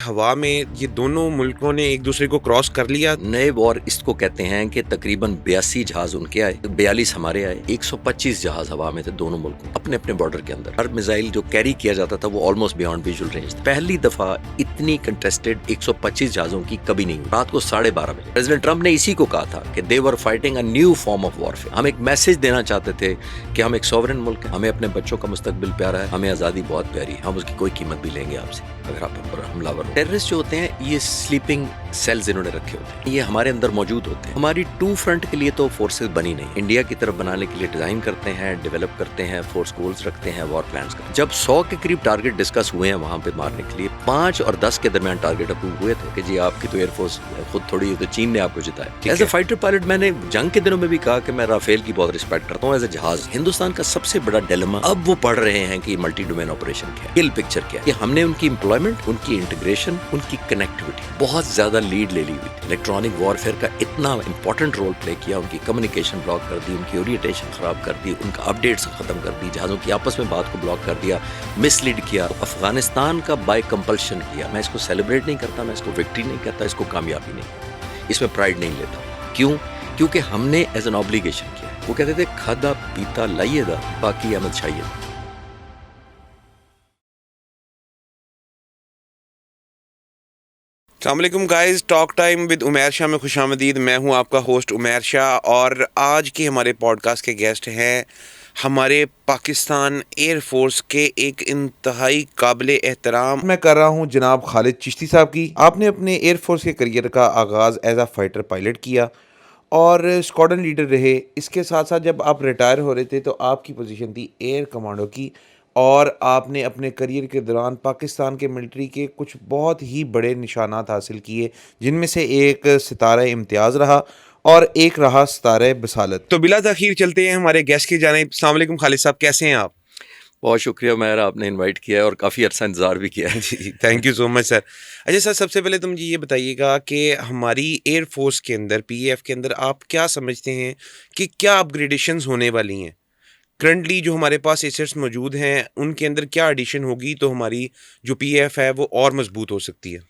हवा में ये दोनों मुल्कों ने एक दूसरे को क्रॉस कर लिया। नए वॉर इसको कहते हैं कि तकरीबन 82 जहाज उनके आए, 42 हमारे आए, 125 जहाज हवा में थे दोनों मुल्कों अपने अपने बॉर्डर के अंदर। हर मिसाइल जो कैरी किया जाता था वो ऑलमोस्ट बियॉन्ड विजुअल रेंज। पहली दफा इतनी कंटेस्टेड 125 जहाजों की कभी नहीं हुई। रात को 12:30 बजे प्रेसिडेंट ट्रंप ने इसी को कहा था कि they were fighting a new form of warfare. हम एक मैसेज देना चाहते थे कि हम एक सॉवरेन मुल्क हैं, हमें अपने बच्चों का मुस्तकबिल प्यारा है, हमें आजादी बहुत प्यारी है, हम उसकी कोई कीमत भी लेंगे आपसे अगर आप हम पर हमलावर हो। टेररिस्ट जो होते हैं ये स्लीपिंग सेल्स इन्होंने रखे होते हैं, ये हमारे अंदर मौजूद होते हैं। हमारी टू फ्रंट के लिए तो फोर्सेस बनी नहीं। इंडिया की तरफ बनाने के लिए डिजाइन करते हैं, डेवलप करते हैं, फोर्स गोल्स रखते हैं, वॉर प्लान्स करते हैं। जब 100 के करीब टारगेट डिस्कस हुए हैं वहां पे मारने के लिए, 5 और 10 के दरमियान टारगेट अप्रूव हुए थे कि जी आपकी तो एयरफोर्स खुद थोड़ी, तो चीन ने आपको जिताया। एज ए फाइटर पायलट मैंने जंग के दिनों में भी कहा कि मैं राफेल की बहुत रिस्पेक्ट करता हूँ एज ए जहाज। हिंदुस्तान का सबसे बड़ा डिलेमा अब वो पढ़ रहे हैं कि मल्टी डोमेन ऑपरेशन क्या है, किल पिक्चर क्या है, कि हमने उनकी एम्प्लॉयमेंट, उनकी इंटीग्रेशन, उनकी कनेक्टिविटी बहुत ज्यादा लीड ले ली हुई। इलेक्ट्रॉनिक वॉरफेयर का इतना इंपॉर्टेंट रोल प्ले किया, उनकी कम्युनिकेशन ब्लॉक कर दी, उनकी ओरिएंटेशन खराब कर दी, उनका अपडेट्स खत्म कर दी, जहाजों की आपस में बात को ब्लॉक कर दिया, मिसलीड किया, अफगानिस्तान का बाय कंपल्शन किया। मैं इसको सेलिब्रेट नहीं करता, मैं इसको विक्ट्री नहीं करता, इसको कामयाबी नहीं, इसमें प्राइड नहीं लेता। क्यों? क्योंकि हमने एज एन ऑब्लिगेशन किया। वो कहते थे खादा पीता लाइएगा, बाकी अहमद चाहिए। अस्सलामुअलैकुम guys, talk time with Umair Shah में खुशामदीद। मैं हूं आपका होस्ट उमैर शाह और आज के हमारे पॉडकास्ट के गेस्ट हैं हमारे पाकिस्तान एयर फोर्स के एक इंतहाई काबिल एहतराम मैं कर रहा हूं जनाब खालिद चिश्ती साहब की। आपने अपने एयर फोर्स के करियर का आगाज़ एज आ फाइटर पायलट किया और स्क्वाड्रन लीडर रहे। इसके साथ साथ जब आप रिटायर हो रहे थे तो आपकी पोजीशन थी एयर कमांडो की और आपने अपने करियर के दौरान पाकिस्तान के मिलिट्री के कुछ बहुत ही बड़े निशानात हासिल किए, जिनमें से एक सितारा इम्तियाज़ रहा और एक रहा सितारा बसालत। तो बिला तखीर चलते हैं हमारे गेस्ट की जानिब। अस्सलाम वालेकुम खालिद साहब, कैसे हैं आप? बहुत शुक्रिया मेहर, आपने इनवाइट किया है और काफ़ी अर्सा इंतज़ार भी किया है। जी, thank you so much sir. अच्छा सर, सबसे पहले तो मुझे ये बताइएगा कि हमारी एयर फोर्स के अंदर, पीएएफ के अंदर, आप क्या समझते हैं कि क्या अपग्रेडेशंस होने वाली हैं? करंटली जो हमारे पास एसेट्स मौजूद हैं उनके अंदर क्या एडिशन होगी तो हमारी जो पीएफ है वो और मजबूत हो सकती है?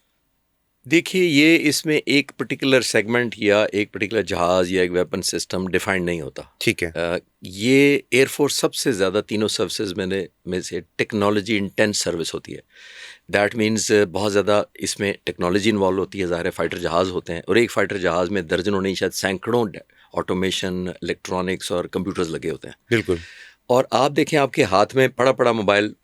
देखिए, ये इसमें एक पर्टिकुलर सेगमेंट या एक पर्टिकुलर जहाज़ या एक वेपन सिस्टम डिफाइंड नहीं होता। ठीक है। ये एयरफोर्स सबसे ज़्यादा तीनों सर्विसेज में से टेक्नोलॉजी इंटेंस सर्विस होती है। दैट मीन्स बहुत ज़्यादा इसमें टेक्नोलॉजी इन्वॉल्व होती है। ज़ाहिर है फाइटर जहाज़ होते हैं और एक फाइटर जहाज़ में दर्जनों नहीं शायद सैकड़ों ऑटोमेशन, इलेक्ट्रॉनिक्स और कंप्यूटर्स लगे होते हैं। बिल्कुल। और आप देखें आपके हाथ में पड़ा पड़ा मोबाइल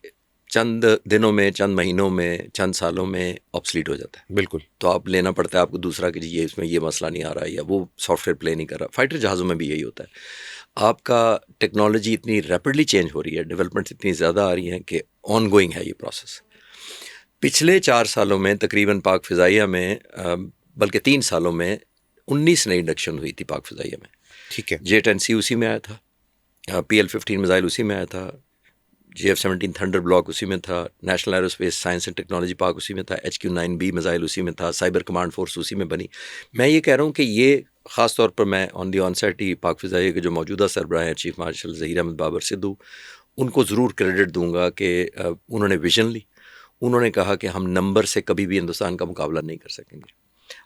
चंद दिनों में, चंद महीनों में, चंद सालों में ऑब्सलीट हो जाता है। बिल्कुल। तो आप लेना पड़ता है आपको दूसरा कि जी ये इसमें ये मसला नहीं आ रहा है या वो सॉफ्टवेयर प्ले नहीं कर रहा। फाइटर जहाज़ों में भी यही होता है। आपका टेक्नोलॉजी इतनी रैपिडली चेंज हो रही है, डेवलपमेंट्स इतनी ज़्यादा आ रही हैं कि ऑन गोइंग है ये प्रोसेस। पिछले 4 सालों में तकरीबन पाक फ़िज़ाइया में बल्कि 3 सालों में 19 नई इंडक्शन हुई थी पाक फ़िज़ाइया में। ठीक है। J-10C उसी में आया था, PL-15 मिसाइल उसी में आया था, JF-17 थंडर ब्लॉक उसी में था, national aerospace science and technology park उसी में था, HQ-9B मिसाइल उसी में था, साइबर कमांड फोर्स उसी में बनी। मैं ये कह रहा हूँ कि ये ख़ास तौर पर मैं ऑन दी ऑनसेट ही पाक फ़िज़ाइया के जो मौजूदा सरबराह हैं चीफ मार्शल ज़हीर अहमद बाबर सिद्धू, उनको ज़रूर क्रेडिट दूंगा कि उन्होंने विजन ली। उन्होंने कहा कि हम नंबर से कभी भी हिंदुस्तान का मुकाबला नहीं कर सकेंगे,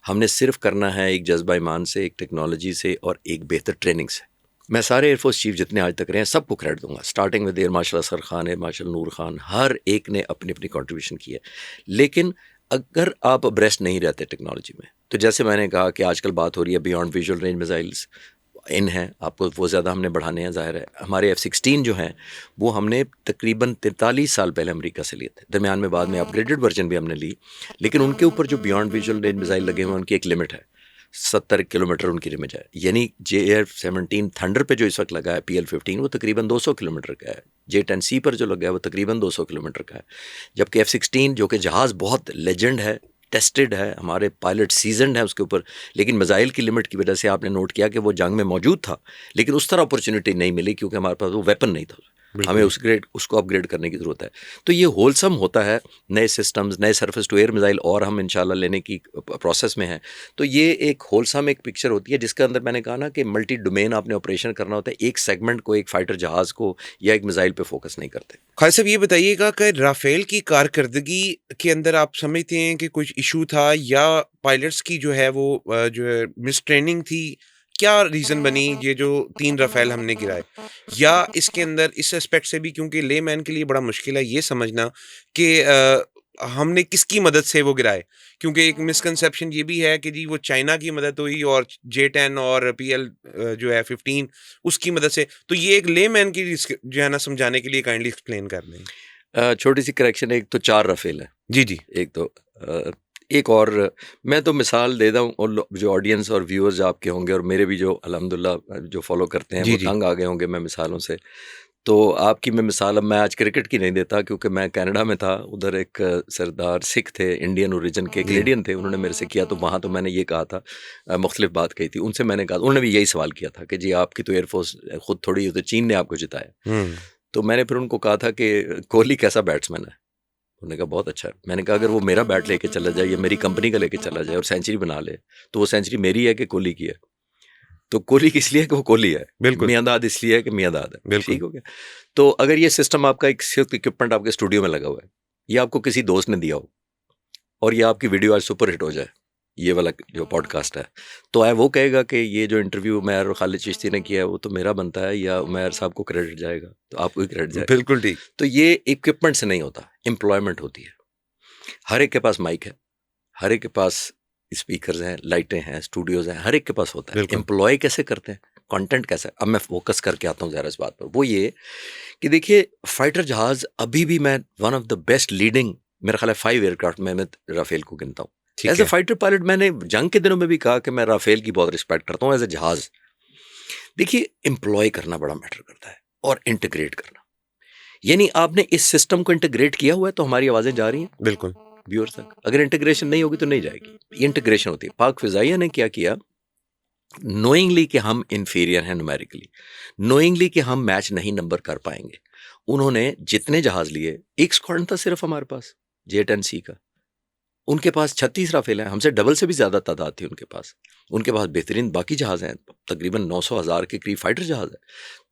हमने सिर्फ करना है एक जज्बा ईमान से, एक टेक्नोलॉजी से और एक बेहतर ट्रेनिंग से। मैं सारे एयरफोर्स चीफ जितने आज तक रहे हैं सबको क्रेडिट दूंगा, starting with air marshal Asghar Khan, air marshal Noor Khan, हर एक ने अपनी अपनी कंट्रीब्यूशन की है। लेकिन अगर आप अब्रेस्ट नहीं रहते टेक्नोलॉजी में, तो जैसे मैंने कहा कि आजकल बात हो रही है बियॉन्ड विजुअल रेंज मिसाइल्स इन हैं, आपको वो ज़्यादा हमने बढ़ाने हैं। ज़ाहिर है हमारे F-16 जो हैं वो हमने तकरीबन 43 साल पहले अमेरिका से लिए थे, दरमियान में बाद में अपग्रेडेड वर्जन भी हमने ली, लेकिन उनके ऊपर जो बियॉन्ड विजुअल रेंज मिसाइल लगे हुए हैं उनकी एक लिमिट है, 70 किलोमीटर उनकी रेंज है। यानी JF-17 थंडर पे जो इस वक्त लगा है PL-15 वो तकरीबन 200 किलोमीटर का है, J-10C पर जो लगा है वो तकरीबन 200 किलोमीटर का है, जबकि F-16 जो कि जहाज़ बहुत लेजेंड है, टेस्टेड है, हमारे पायलट सीजनड है उसके ऊपर, लेकिन मिसाइल की लिमिट की वजह से आपने नोट किया कि वो जंग में मौजूद था लेकिन उस तरह अपॉर्चुनिटी नहीं मिली क्योंकि हमारे पास वो वेपन नहीं था। हमें उसको अपग्रेड करने की ज़रूरत है। तो ये होलसम होता है, नए सिस्टम्स, नए सरफेस टू एयर मिसाइल और हम इंशाल्लाह लेने की प्रोसेस में हैं। तो ये एक होलसम एक पिक्चर होती है जिसके अंदर मैंने कहा ना कि मल्टी डोमेन आपने ऑपरेशन करना होता है, एक सेगमेंट को, एक फाइटर जहाज़ को या एक मिसाइल पे फोकस नहीं करते। खालिद साहब ये बताइएगा कि राफेल की कारकर्दगी के अंदर आप समझते हैं कि कुछ इशू था या पायलट्स की जो है वो जो है मिस ट्रेनिंग थी, क्या रीज़न बनी ये जो 3 राफेल हमने गिराए? या इसके अंदर इस एस्पेक्ट से भी, क्योंकि लेमैन के लिए बड़ा मुश्किल है ये समझना कि हमने किसकी मदद से वो गिराए? क्योंकि एक मिसकंसेप्शन ये भी है कि जी वो चाइना की मदद हुई और J-10 और PL जो है 15 उसकी मदद से। तो ये एक लेमैन की जो है ना समझाने के लिए काइंडली एक्सप्लेन कर दें। छोटी सी करेक्शन है, एक तो 4 राफेल है। जी, जी। एक तो एक और मैं तो मिसाल देता हूँ, और जो ऑडियंस और व्यूअर्स आपके होंगे और मेरे भी जो अल्हम्दुलिल्लाह जो फॉलो करते हैं जी, वो जी। तंग आ गए होंगे मैं मिसालों से। तो आपकी मैं मिसाल, अब मैं आज क्रिकेट की नहीं देता क्योंकि मैं कनाडा में था, उधर एक सरदार सिख थे, इंडियन ओरिजिन के, जी। कैनेडियन थे, उन्होंने मेरे से किया तो वहाँ तो मैंने ये कहा था, मुख्तलिफ बात कही थी उनसे, मैंने कहा, उन्होंने भी यही सवाल किया था कि जी आपकी तो एयरफोर्स खुद थोड़ी, तो चीन ने आपको जिताया। हुँ। तो मैंने फिर उनको कहा था कि कोहली कैसा बैट्समैन है? उन्होंने कहा बहुत अच्छा है। मैंने कहा अगर वो मेरा बैट लेके चला जाए या मेरी कंपनी का लेके चला जाए और सेंचुरी बना ले, तो वो सेंचुरी मेरी है कि कोहली की है? तो कोहली की इसलिए है कि वो कोहली है, बिल्कुल, मियांदाद इसलिए है कि मियांदाद है। बिल्कुल। ठीक हो गया? तो अगर ये सिस्टम आपका एक सिर्फ इक्विपमेंट आपके स्टूडियो में लगा हुआ है, या आपको किसी दोस्त ने दिया हो, और ये आपकी वीडियो आज सुपर हिट हो जाए, ये वाला जो पॉडकास्ट है, तो वो कहेगा कि ये जो इंटरव्यू उमैर और खालिद चिश्ती ने किया है वो तो मेरा बनता है, या उमैर साहब को क्रेडिट जाएगा? तो आपको ही क्रेडिट जाएगा। बिल्कुल ठीक। तो ये इक्विपमेंट से नहीं होता, एम्प्लॉयमेंट होती है। हर एक के पास माइक है, हर एक के पास स्पीकर्स हैं, लाइटें हैं, स्टूडियोज हैं, हर एक के पास होता है। बिल्कुल। एम्प्लॉय कैसे करते हैं, कंटेंट कैसे? अब मैं फोकस करके आता हूँ ज़रा इस बात पर, वो ये कि देखिए फाइटर जहाज अभी भी मैं one of the best leading, मेरा ख्याल है 5 एयरक्राफ्ट में मैं राफेल को गिनता हूँ। ठीक एज ए है। फाइटर पायलट मैंने जंग के दिनों में भी कहा कि मैं राफेल की बहुत रिस्पेक्ट करता हूँ एज ए जहाज। देखिए एम्प्लॉय करना बड़ा मैटर करता है, और इंटीग्रेट करना, यानी आपने इस सिस्टम को इंटीग्रेट किया हुआ है तो हमारी आवाज़ें जा रही हैं बिल्कुल। व्यूअर्स तक। अगर इंटीग्रेशन नहीं होगी तो नहीं जाएगी। ये इंटीग्रेशन होती है। पाक फिजाइया ने क्या किया, नोइंगली कि हम इन्फीरियर हैं न्यूमेरिकली, नोइंगली कि हम मैच नहीं नंबर कर पाएंगे, उन्होंने जितने जहाज लिए, एक स्क्वाड्रन था सिर्फ हमारे पास J-10C का, उनके पास 36 राफेल हैं, हमसे डबल से भी ज़्यादा तादाद थी उनके पास। उनके पास बेहतरीन बाकी जहाज़ हैं, तकरीबन 900,000 के करीब फाइटर जहाज़ है।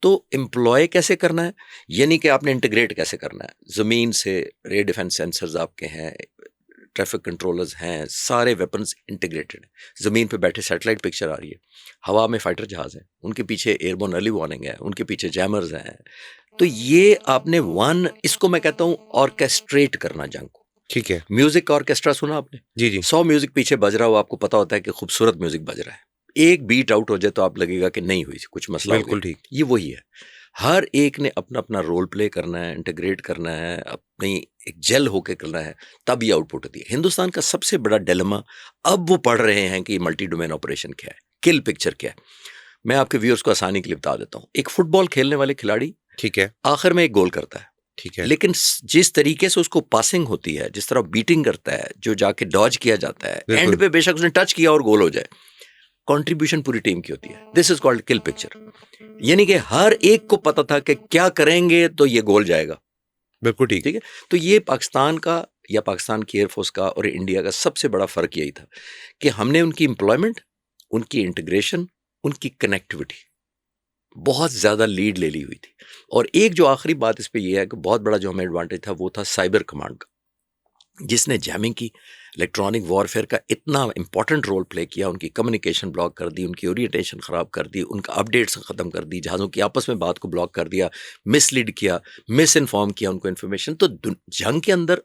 तो एम्प्लॉय कैसे करना है, यानी कि आपने इंटीग्रेट कैसे करना है। ज़मीन से रेयर डिफेंस सेंसर्स आपके हैं, ट्रैफिक कंट्रोलर्स हैं, सारे वेपन्स इंटीग्रेटेड हैं। ज़मीन पे बैठे सैटेलाइट पिक्चर आ रही है, हवा में फाइटर जहाज़ हैं, उनके पीछे एयरबोर्न अर्ली वार्निंग है, उनके पीछे जैमर्स हैं। तो ये आपने इसको मैं कहता हूँ ऑर्केस्ट्रेट करना जंग को। ठीक है। म्यूजिक ऑर्केस्ट्रा सुना आपने? जी, जी। 100 म्यूजिक पीछे बज रहा हो, आपको पता होता है कि खूबसूरत म्यूजिक बज रहा है, एक बीट आउट हो जाए तो आप लगेगा कि नहीं हुई, कुछ मसला हो बिल्कुल गया। ठीक। ये वही है, हर एक ने अपना अपना रोल प्ले करना है, इंटीग्रेट करना है, अपनी एक जेल होके करना है, तब ये आउटपुट होती है। हिंदुस्तान का सबसे बड़ा डिलेमा अब वो पढ़ रहे हैं कि मल्टी डोमेन ऑपरेशन क्या है, किल पिक्चर क्या है। मैं आपके व्यूअर्स को आसानी के लिए बता देता हूँ। एक फुटबॉल खेलने वाले खिलाड़ी ठीक है। आखिर में एक गोल करता है, ठीक है। लेकिन जिस तरीके से उसको पासिंग होती है, जिस तरह बीटिंग करता है, जो जाके डॉज किया जाता है, बिल्कुल। एंड पे बेशक उसने टच किया और गोल हो जाए, कंट्रीब्यूशन पूरी टीम की होती है। This is called kill picture. यानी कि हर एक को पता था कि क्या करेंगे तो ये गोल जाएगा। बिल्कुल ठीक। ठीक है, तो ये पाकिस्तान का या पाकिस्तान की एयरफोर्स का और इंडिया का सबसे बड़ा फर्क यही था कि हमने उनकी एम्प्लॉयमेंट, उनकी इंटीग्रेशन, उनकी कनेक्टिविटी बहुत ज़्यादा लीड ले ली हुई थी। और एक जो आखिरी बात इस पे ये है कि बहुत बड़ा जो हमें एडवांटेज था वो था साइबर कमांड का, जिसने जैमिंग की, इलेक्ट्रॉनिक वॉरफेयर का इतना इंपॉर्टेंट रोल प्ले किया। उनकी कम्युनिकेशन ब्लॉक कर दी, उनकी ओरिएंटेशन ख़राब कर दी, उनका अपडेट्स ख़त्म कर दी, जहाज़ों की आपस में बात को ब्लॉक कर दिया, मिसलीड किया, मिस इन्फॉर्म किया उनको इन्फॉर्मेशन। तो जंग के अंदर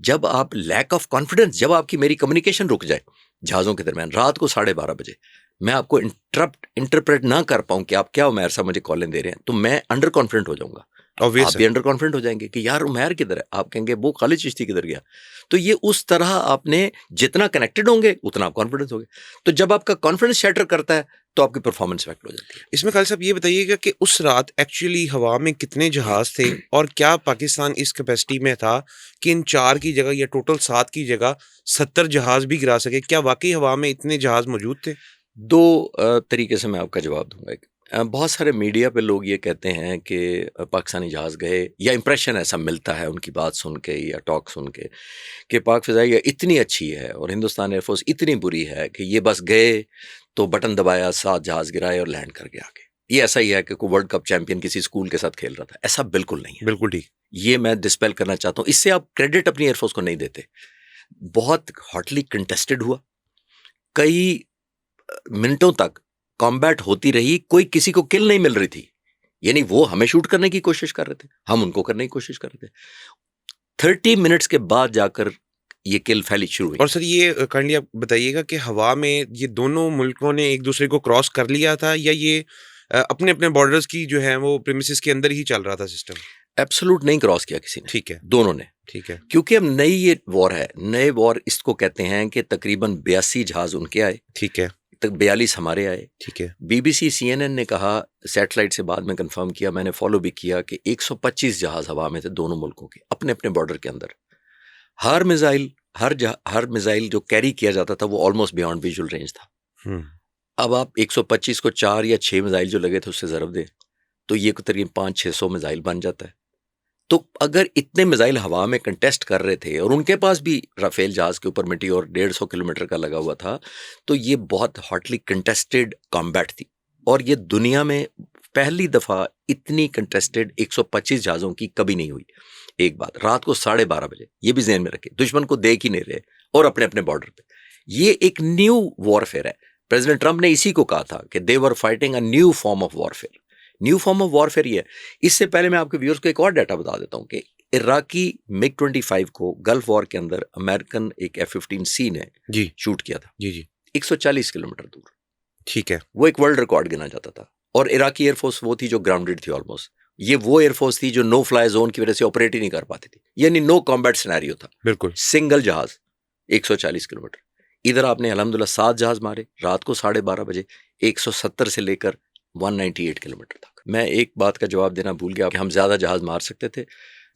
जब आप लैक ऑफ कॉन्फिडेंस, जब आपकी मेरी कम्युनिकेशन रुक जाए जहाज़ों के दरमियान रात को 12:30 बजे, मैं आपको इंटरप्रेट ना कर पाऊँ कि आप क्या उमैर साहब मुझे कॉलें दे रहे हैं, तो मैं अंडर कॉन्फिडेंट हो जाऊँगा। आप भी अंडर कॉन्फिडेंट हो जाएंगे कि यार उमैर किधर है, आप कहेंगे वो खालिद चिश्ती किधर गया। तो ये उस तरह आपने जितना कनेक्टेड होंगे उतना आप कॉन्फिडेंस होंगे। तो जब आपका कॉन्फिडेंस शैटर करता है तो आपकी परफॉर्मेंस इफेक्ट हो जाती है। इसमें खालिद साहब ये बताइएगा कि उस रात एक्चुअली हवा में कितने जहाज थे और क्या पाकिस्तान इस कैपेसिटी में था कि इन 4 की जगह या टोटल 7 की जगह 70 जहाज भी गिरा सके? क्या वाकई हवा में इतने जहाज मौजूद थे? 2 तरीके से मैं आपका जवाब दूंगा। बहुत सारे मीडिया पे लोग ये कहते हैं कि पाकिस्तानी जहाज़ गए, या इम्प्रेशन ऐसा मिलता है उनकी बात सुन के या टॉक सुन के कि पाक फ़िज़ाइया इतनी अच्छी है और हिंदुस्तान एयरफोर्स इतनी बुरी है कि ये बस गए तो बटन दबाया, 7 जहाज़ गिराए और लैंड कर गया आगे। ये ऐसा ही है कि कोई वर्ल्ड कप चैंपियन किसी स्कूल के साथ खेल रहा था। ऐसा बिल्कुल नहीं है। बिल्कुल ठीक। ये मैं डिस्पेल करना चाहता हूँ। इससे आप क्रेडिट अपनी एयरफोर्स को नहीं देते। बहुत हॉटली कंटेस्टेड हुआ, कई मिनटों तक कॉम्बैट होती रही, कोई किसी को किल नहीं मिल रही थी। यानी वो हमें शूट करने की कोशिश कर रहे थे, हम उनको करने की कोशिश कर रहे थे। 30 मिनट्स के बाद जाकर ये किल फैली शुरू हुई। और सर ये काइंडली आप बताइएगा कि हवा में ये दोनों मुल्कों ने एक दूसरे को क्रॉस कर लिया था, या ये अपने अपने बॉर्डर्स की जो है वो प्रीमिसेस के अंदर ही चल रहा था सिस्टम? एब्सोल्यूट नहीं क्रॉस किया किसी ने, ठीक है, दोनों ने। ठीक है, क्योंकि अब नई ये वॉर है, नए वॉर इसको कहते हैं कि तकरीबन 82 जहाज उनके आए, ठीक है, तक 42 हमारे आए। ठीक है, BBC CNN ने कहा, सैटेलाइट से बाद में कंफर्म किया, मैंने फॉलो भी किया, कि 125 जहाज हवा में थे दोनों मुल्कों के, अपने अपने बॉर्डर के अंदर। हर मिसाइल जो कैरी किया जाता था वो ऑलमोस्ट बियॉन्ड विजुअल रेंज था। अब आप 125 को 4 या 6 मिसाइल जो लगे थे उससे ज़रब दें तो ये करीब 500-600 मिसाइल बन जाता है। तो अगर इतने मिसाइल हवा में कंटेस्ट कर रहे थे और उनके पास भी राफेल जहाज के ऊपर मिट्टी और 150 किलोमीटर का लगा हुआ था, तो ये बहुत हॉटली कंटेस्टेड कॉम्बैट थी। और ये दुनिया में पहली दफ़ा इतनी कंटेस्टेड 125 जहाज़ों की कभी नहीं हुई। एक बात, रात को 12:30 बजे, ये भी ज़हन में रखें, दुश्मन को देख ही नहीं रहे और अपने अपने बॉर्डर पे। ये एक न्यू वॉरफेयर है। प्रेसिडेंट ट्रंप ने इसी को कहा था कि they were fighting a new form of warfare. New form of warfare ये है। इससे पहले मैं आपके व्यूअर्स को एक और डाटा बता देता हूँ कि इराकी MiG-25 को गल्फ वॉर के अंदर अमेरिकन एक F-15C ने जी शूट किया था, जी जी, 140 किलोमीटर दूर। ठीक है, वो एक वर्ल्ड रिकॉर्ड गिना जाता था। और इराकी एयरफोर्स वो थी जो ग्राउंडेड थी ऑलमोस्ट। ये वो एयरफोर्स थी जो नो फ्लाई जोन की वजह से ऑपरेट ही नहीं कर पाती थी, यानी नो कॉम्बैट सिनेरियो था। बिल्कुल, सिंगल जहाज 140 किलोमीटर। इधर आपने अलहमदुलिल्लाह 7 जहाज मारे रात को 12:30 बजे, 170 से लेकर 198 किलोमीटर तक। मैं एक बात का जवाब देना भूल गया कि हम ज़्यादा जहाज मार सकते थे।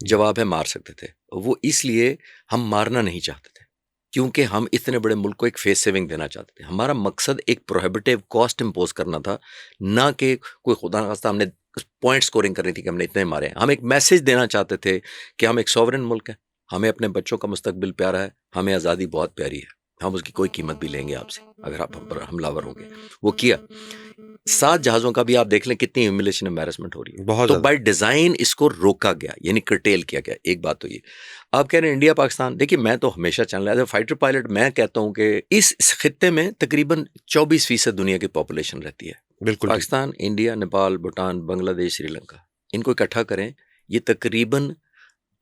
जवाब है, मार सकते थे। वो इसलिए हम मारना नहीं चाहते थे क्योंकि हम इतने बड़े मुल्क को एक फेस सेविंग देना चाहते थे। हमारा मकसद एक प्रोहिबिटिव कॉस्ट इम्पोज करना था, ना कि कोई खुदा न खास्ता हमने पॉइंट स्कोरिंग करनी थी कि हमने इतने मारे हैं। हम एक मैसेज देना चाहते थे कि हम एक सॉवरेन मुल्क हैं, हमें अपने बच्चों का मुस्तकबिल प्यारा है, हमें आज़ादी बहुत प्यारी है, हम उसकी कोई कीमत भी लेंगे आपसे अगर आप हम पर हमलावर होंगे। वो किया। 7 जहाज़ों का भी आप देख लें कितनी ह्यूमिलेशन एम्बैरेसमेंट हो रही है। बहुत तो ज़्यादा। बाय डिज़ाइन इसको रोका गया, यानी कर्टेल किया गया। एक बात तो ये आप कह रहे हैं इंडिया पाकिस्तान, देखिए मैं तो हमेशा channel as a fighter pilot मैं कहता हूं कि इस खित्ते में तकरीबन 24% दुनिया की पॉपुलेशन रहती है। बिल्कुल ठीक। पाकिस्तान, इंडिया, नेपाल, भूटान, बांग्लादेश, श्रीलंका, इनको इकट्ठा करें, ये तकरीबन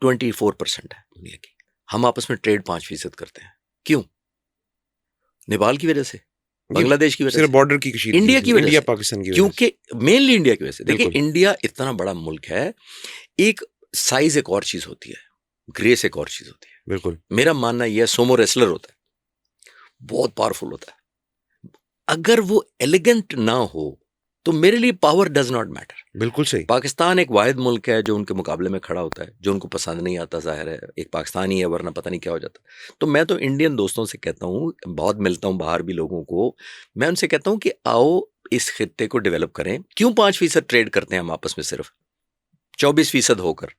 24% है दुनिया की। हम आपस में ट्रेड 5% करते हैं। क्यों? नेपाल की वजह से, बांग्लादेश की वजह सिर्फ से, बॉर्डर की कशीदगी इंडिया से, की वजह इंडिया से, पाकिस्तान की वजह से। क्योंकि मेनली इंडिया की वजह से। देखिए बिल्कुल। इंडिया इतना बड़ा मुल्क है, एक साइज एक और चीज होती है, ग्रेस एक और चीज होती है। बिल्कुल मेरा मानना यह है, सोमो रेसलर होता है, बहुत पावरफुल होता है, अगर वो एलिगेंट ना हो तो मेरे लिए पावर डज नॉट मैटर। बिल्कुल सही। पाकिस्तान एक वाहिद मुल्क है जो उनके मुकाबले में खड़ा होता है, जो उनको पसंद नहीं आता, जाहिर है एक पाकिस्तानी है, वरना पता नहीं क्या हो जाता। तो मैं तो इंडियन दोस्तों से कहता हूँ, बहुत मिलता हूँ बाहर भी लोगों को, मैं उनसे कहता हूँ कि आओ इस खित्ते को डेवलप करें। क्यों 5% ट्रेड करते हैं हम आपस में, सिर्फ 24% होकर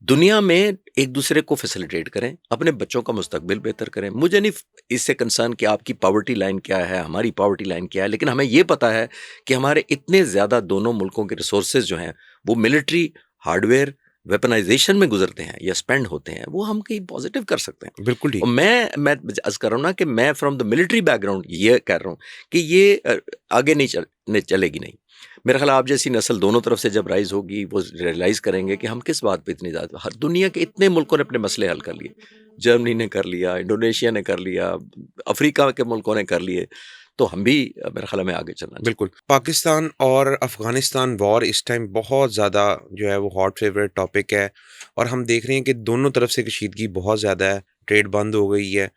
दुनिया में एक दूसरे को फैसिलिटेट करें, अपने बच्चों का मुस्तकबिल बेहतर करें। मुझे नहीं इससे कंसर्न कि आपकी पॉवर्टी लाइन क्या है, हमारी पॉवर्टी लाइन क्या है, लेकिन हमें ये पता है कि हमारे इतने ज़्यादा दोनों मुल्कों के रिसोर्सेज जो हैं वो मिलिट्री, हार्डवेयर, वेपनाइजेशन में गुजरते हैं या स्पेंड होते हैं, वो हम कहीं पॉजिटिव कर सकते हैं। बिल्कुल ठीक। और मैं अर्ज कर रहा हूँ ना कि मैं फ्रॉम द मिलिट्री बैकग्राउंड ये कह रहा हूँ कि ये आगे नहीं चलेगी नहीं। मेरा ख्याल आप जैसी नस्ल दोनों तरफ से जब राइज होगी वो रियलाइज़ करेंगे कि हम किस बात पे इतनी ज़्यादा, हर दुनिया के इतने मुल्कों ने अपने मसले हल कर लिए, जर्मनी ने कर लिया, इंडोनेशिया ने कर लिया, अफ्रीका के मुल्कों ने कर लिए, तो हम भी मेरा ख्याल में आगे चलना चाहिए। बिल्कुल। पाकिस्तान और अफ़गानिस्तान वॉर इस टाइम बहुत ज़्यादा जो है वो हॉट फेवरेट टॉपिक है, और हम देख रहे हैं कि दोनों तरफ से कशीदगी बहुत ज़्यादा है, ट्रेड बंद हो गई है,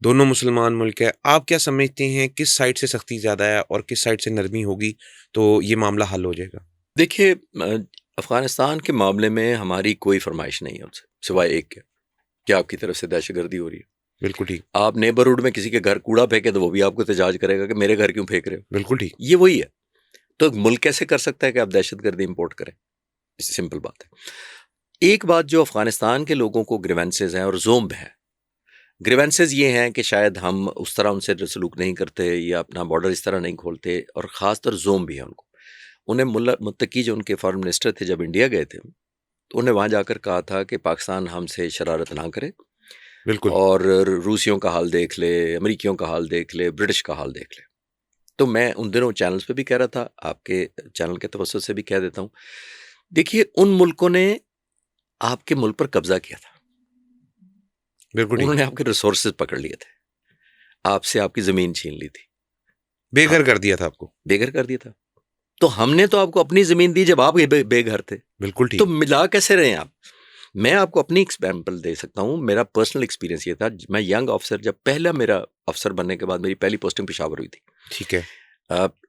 दोनों मुसलमान मुल्क है। आप क्या समझते हैं किस साइड से सख्ती ज़्यादा है और किस साइड से नरमी होगी तो ये मामला हल हो जाएगा? देखिए अफ़गानिस्तान के मामले में हमारी कोई फरमाइश नहीं है उनसे, सिवाय एक के कि आपकी तरफ से दहशतगर्दी हो रही है। बिल्कुल ठीक। आप नेबरहुड में किसी के घर कूड़ा फेंके तो वो भी आपको एहतजाज करेगा कि मेरे घर क्यों फेंक रहे हो। बिल्कुल ठीक। ये वही है। तो मुल्क कैसे कर सकता है कि आप दहशतगर्दी इंपोर्ट करें? सिंपल बात है। एक बात जो अफगानिस्तान के लोगों को ग्रीवेंसेज हैं और जोम्ब है, ग्रीवेंसेज ये हैं कि शायद हम उस तरह उनसे सलूक नहीं करते या अपना बॉर्डर इस तरह नहीं खोलते, और ख़ासतर जोम भी है उनको। उन्हें मुल्ला मुत्तकी जो उनके फॉरेन मिनिस्टर थे जब इंडिया गए थे, तो उन्हें वहाँ जाकर कहा था कि पाकिस्तान हमसे शरारत ना करे, बिल्कुल। और रूसियों का हाल देख ले, अमरीकियों का हाल देख ले, ब्रिटिश का हाल देख ले। तो मैं उन दिनों चैनल्स पे भी कह रहा था, आपके चैनल के तवज्जुह से भी कह देता हूँ, देखिए उन मुल्कों ने आपके मुल्क पर कब्जा किया था, बिल्कुल ठीक। उन्होंने आपके रिसोर्सेज पकड़ लिए थे, आपसे आपकी ज़मीन छीन ली थी, बेघर कर दिया था आपको। बेघर कर दिया था। तो हमने तो आपको अपनी ज़मीन दी जब आप बेघर थे, बिल्कुल तो ठीक। मिला कैसे रहे आप? मैं आपको अपनी एग्जाम्पल दे सकता हूँ। मेरा पर्सनल एक्सपीरियंस ये था, मैं यंग ऑफिसर, जब पहला मेरा अफसर बनने के बाद मेरी पहली पोस्टिंग पेशावर हुई थी। ठीक है।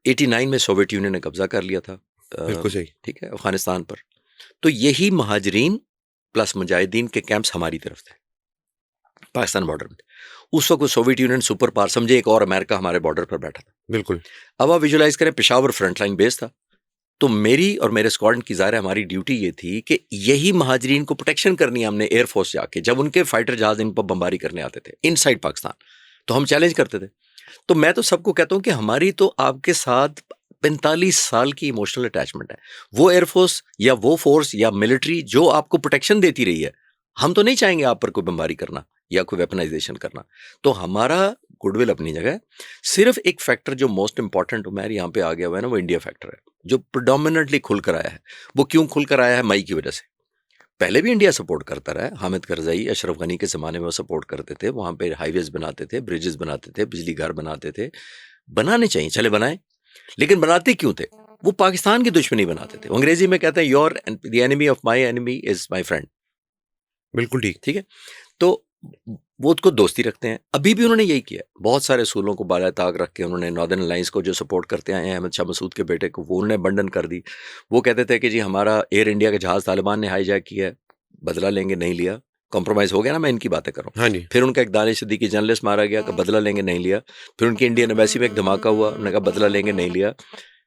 89 में सोवियत यूनियन ने कब्जा कर लिया था, बिल्कुल सही। ठीक है, अफगानिस्तान पर। तो यही महाजरीन प्लस मुजाहिदीन के कैंप्स हमारी तरफ थे, पाकिस्तान बॉर्डर में। उस वक्त सोवियत यूनियन सुपर पावर समझे, एक और अमेरिका हमारे बॉर्डर पर बैठा था। बिल्कुल। अब आप विजुलाइज करें, पेशावर फ्रंटलाइन बेस था। तो मेरी और मेरे स्क्वाड्रन की ज़ाहिर है हमारी ड्यूटी ये थी कि यही महाजरीन को प्रोटेक्शन करनी है हमने एयरफोर्स जाके, जब उनके फाइटर जहाज इन पर बमबारी करने आते थे इनसाइड पाकिस्तान, तो हम चैलेंज करते थे। तो मैं तो सबको कहता हूँ कि हमारी तो आपके साथ 45 साल की इमोशनल अटैचमेंट है। वो एयरफोर्स या वो फोर्स या मिलिट्री जो आपको प्रोटेक्शन देती रही है, हम तो नहीं चाहेंगे आप पर कोई बमबारी करना या कोई वेपनाइजेशन करना। तो हमारा गुडविल अपनी जगह है। सिर्फ एक फैक्टर जो मोस्ट इंपॉर्टेंट मेरे यहाँ पे आ गया हुआ है ना, वो इंडिया फैक्टर है, जो प्रोडोमिनेंटली खुल कर आया है। वो क्यों खुल कर आया है? मई की वजह से। पहले भी इंडिया सपोर्ट करता रहा है, हामिद करजई, अशरफ गनी के ज़माने में वो सपोर्ट करते थे, वहाँ पे हाईवेज बनाते थे, ब्रिजेस बनाते थे, बिजली घर बनाते थे। बनाने चाहिए, चले बनाए, लेकिन बनाते क्यों थे? वो पाकिस्तान की दुश्मनी बनाते थे। अंग्रेजी में कहते हैं your the enemy of my enemy is my friend. बिल्कुल ठीक। ठीक है, तो वो उसको दोस्ती रखते हैं। अभी भी उन्होंने यही किया, बहुत सारे असूलों को बाला ताक रख के उन्होंने नॉर्दर्न अलायंस को जो सपोर्ट करते आए हैं, अहमद शाह मसूद के बेटे को, वो उन्होंने बंडन कर दी। वो कहते थे कि जी हमारा एयर इंडिया का जहाज़ तालिबान ने हाईजैक किया है, बदला लेंगे, नहीं लिया, कॉम्प्रोमाइज़ हो गया ना, मैं इनकी बातें कर रहा हूँ। हाँ जी। फिर उनका एक दानिश सिद्दीकी जर्नलिस्ट मारा गया कि बदला लेंगे, नहीं लिया। फिर उनकी इंडियन एम्बेसी में एक धमाका हुआ, उन्होंने कहा बदला लेंगे, नहीं लिया।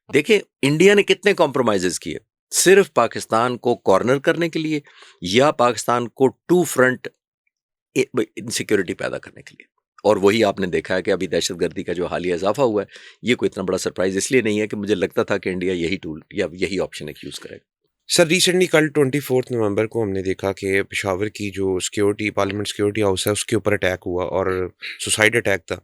देखिए इंडिया ने कितने कॉम्प्रोमाइज़ किए, सिर्फ पाकिस्तान को कॉर्नर करने के लिए या पाकिस्तान को टू फ्रंट इनसिक्योरिटी पैदा करने के लिए। और वही आपने देखा है कि अभी दहशतगर्दी का जो हालिया इजाफा हुआ है, ये कोई इतना बड़ा सरप्राइज इसलिए नहीं है कि मुझे लगता था कि इंडिया यही टूल या यही ऑप्शन एक यूज़ करेगा। सर रिसेंटली कल 24 नवंबर को हमने देखा कि पेशावर की जो सिक्योरिटी पार्लियामेंट सिक्योरिटी हाउस है उसके ऊपर अटैक हुआ और सुसाइड अटैक था।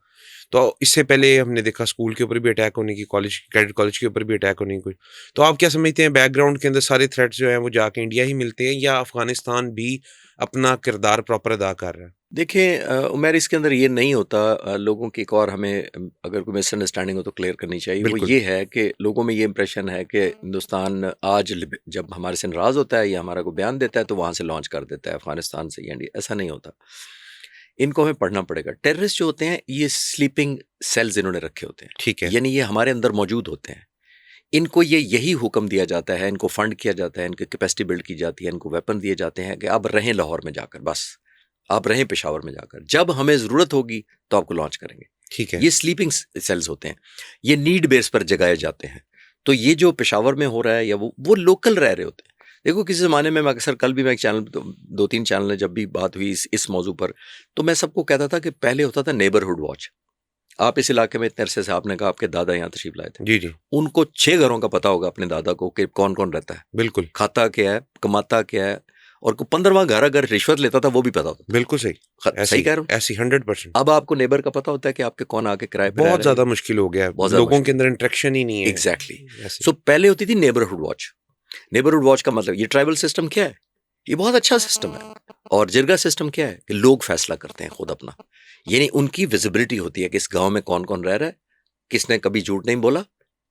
तो इससे पहले हमने देखा स्कूल के ऊपर भी अटैक होने की, कॉलेज कैडेट कॉलेज के ऊपर भी अटैक होने की कोई। तो आप क्या समझते हैं बैकग्राउंड के अंदर सारे थ्रेट्स जो हैं वो जाके इंडिया ही मिलते हैं या अफगानिस्तान भी अपना किरदार प्रॉपर अदा कर रहा है? देखिए उमर, इसके अंदर ये नहीं होता। लोगों की एक और हमें अगर कोई मिसअंडरस्टैंडिंग हो तो क्लियर करनी चाहिए। वो बिल्कुल। ये है कि लोगों में ये इंप्रेशन है कि हिंदुस्तान आज जब हमारे से नाराज़ होता है या हमारा कोई बयान देता है तो वहाँ से लॉन्च कर देता है अफगानिस्तान से या इंडिया। ऐसा नहीं होता, इनको हमें पढ़ना पड़ेगा। टेररिस्ट जो होते हैं ये स्लीपिंग सेल्स इन्होंने रखे होते हैं, ठीक है। यानी ये हमारे अंदर मौजूद होते हैं। इनको यही हुक्म दिया जाता है, इनको फंड किया जाता है, इनकी कैपेसिटी बिल्ड की जाती है, इनको वेपन दिए जाते हैं कि आप रहें लाहौर में जाकर, बस आप रहें पेशावर में जाकर, जब हमें ज़रूरत होगी तो आपको लॉन्च करेंगे। ठीक है। ये स्लीपिंग सेल्स होते हैं, ये नीड बेस पर जगाए जाते हैं। तो ये जो पेशावर में हो रहा है या वो लोकल रह रहे होते हैं। देखो किसी ज़माने में मैं अक्सर, कल भी मैं एक चैनल, 2-3 चैनल में जब भी बात हुई इस मौजू पर, तो मैं सबको कहता था कि पहले होता था नेबरहुड वॉच। आप इस इलाके में इतने अरसे से, आपने कहा आपके दादा यहाँ तशरीफ लाए थे, जी जी। उनको 6 घरों का पता होगा अपने दादा को कि कौन कौन रहता है, बिल्कुल। खाता क्या है, कमाता क्या है, और को 15वां घर अगर रिश्वत लेता था वो भी पता होता। बिल्कुल सही। सही कह रहा हूँ। ऐसी 100%। अब आपको नेबर का पता होता है कि आपके कौन आके किराए पे रह बहुत रहे ज्यादा हैं। मुश्किल हो गया है, बहुत ज्यादा लोगों के अंदर इंटरेक्शन ही नहीं है। एग्जैक्टली। ऐसे। सो पहले होती थी नेबरहुड वॉच। नेबरहुड वॉच का मतलब, ये ट्राइबल सिस्टम क्या है, ये बहुत अच्छा सिस्टम है। और जिरगा सिस्टम क्या है कि लोग फैसला करते हैं खुद अपना, यानी उनकी विजिबिलिटी होती है कि इस गांव में कौन कौन रह रहा है, किसने कभी झूठ नहीं बोला,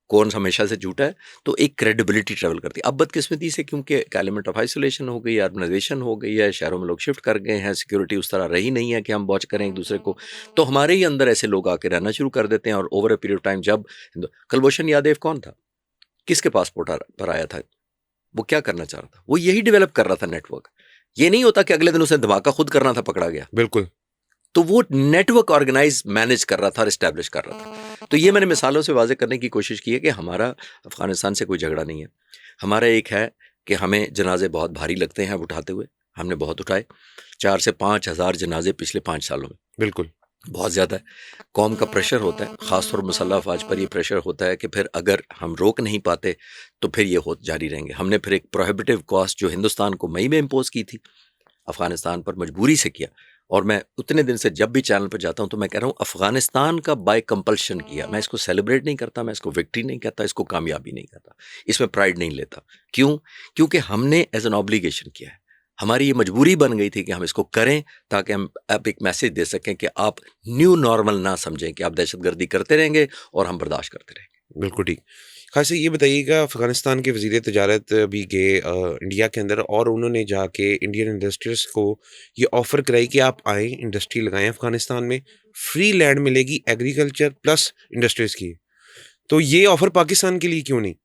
कौन हमेशा से झूठा है। तो एक क्रेडिबिलिटी ट्रेवल करती है। अब बदकिस्मती से क्योंकि एलिमेंट ऑफ आइसोलेशन हो गई, अर्बनाइजेशन हो गई है, शहरों में लोग शिफ्ट कर गए हैं, सिक्योरिटी उस तरह रही नहीं है कि हम वॉच करें एक दूसरे को, तो हमारे ही अंदर ऐसे लोग आके रहना शुरू कर देते हैं। और over a period of time, जब कुलभूषण यादव कौन था, किसके पासपोर्ट पर आया था, वो क्या करना चाह रहा था, वो यही डेवलप कर रहा था नेटवर्क। ये नहीं होता कि अगले दिन उसे धमाका खुद करना था, पकड़ा गया। बिल्कुल। तो वो नेटवर्क ऑर्गेनाइज मैनेज कर रहा था और इस्टेब्लिश कर रहा था। तो ये मैंने मिसालों से वाजे करने की कोशिश की है कि हमारा अफगानिस्तान से कोई झगड़ा नहीं है। हमारा एक है कि हमें जनाजे बहुत भारी लगते हैं अब उठाते हुए, हमने बहुत उठाए, 4 से 5 हज़ार जनाजे पिछले 5 सालों में, बिल्कुल बहुत ज़्यादा है। कौम का प्रेशर होता है, ख़ासतौर मुसल्लह अफ़वाज पर ये प्रेशर होता है कि फिर अगर हम रोक नहीं पाते तो फिर ये हो जारी रहेंगे। हमने फिर एक प्रोहिबिटिव कॉस्ट जो हिंदुस्तान को मई में इम्पोज़ की थी, अफ़गानिस्तान पर मजबूरी से किया। और मैं उतने दिन से जब भी चैनल पर जाता हूँ तो मैं कह रहा हूँ अफ़गानिस्तान का बाय कंपल्शन किया। मैं इसको सेलिब्रेट नहीं करता, मैं इसको विक्ट्री नहीं कहता, इसको कामयाबी नहीं कहता, इसमें प्राइड नहीं लेता। क्यों? क्योंकि हमने एज एन ऑब्लिगेशन किया है। हमारी ये मजबूरी बन गई थी कि हम इसको करें ताकि हम अब एक मैसेज दे सकें कि आप न्यू नॉर्मल ना समझें कि आप दहशतगर्दी करते रहेंगे और हम बर्दाश्त करते रहेंगे। बिल्कुल ठीक। खास ये बताइएगा, अफ़गानिस्तान के वज़ीर तजारत भी गए इंडिया के अंदर, और उन्होंने जाके इंडियन इंडस्ट्रीज़ को ये ऑफ़र कराई कि आप आएँ, इंडस्ट्री लगाएँ अफ़गानिस्तान में, फ्री लैंड मिलेगी एग्रीकल्चर प्लस इंडस्ट्रीज़ की। तो ये ऑफ़र पाकिस्तान के लिए क्यों नहीं?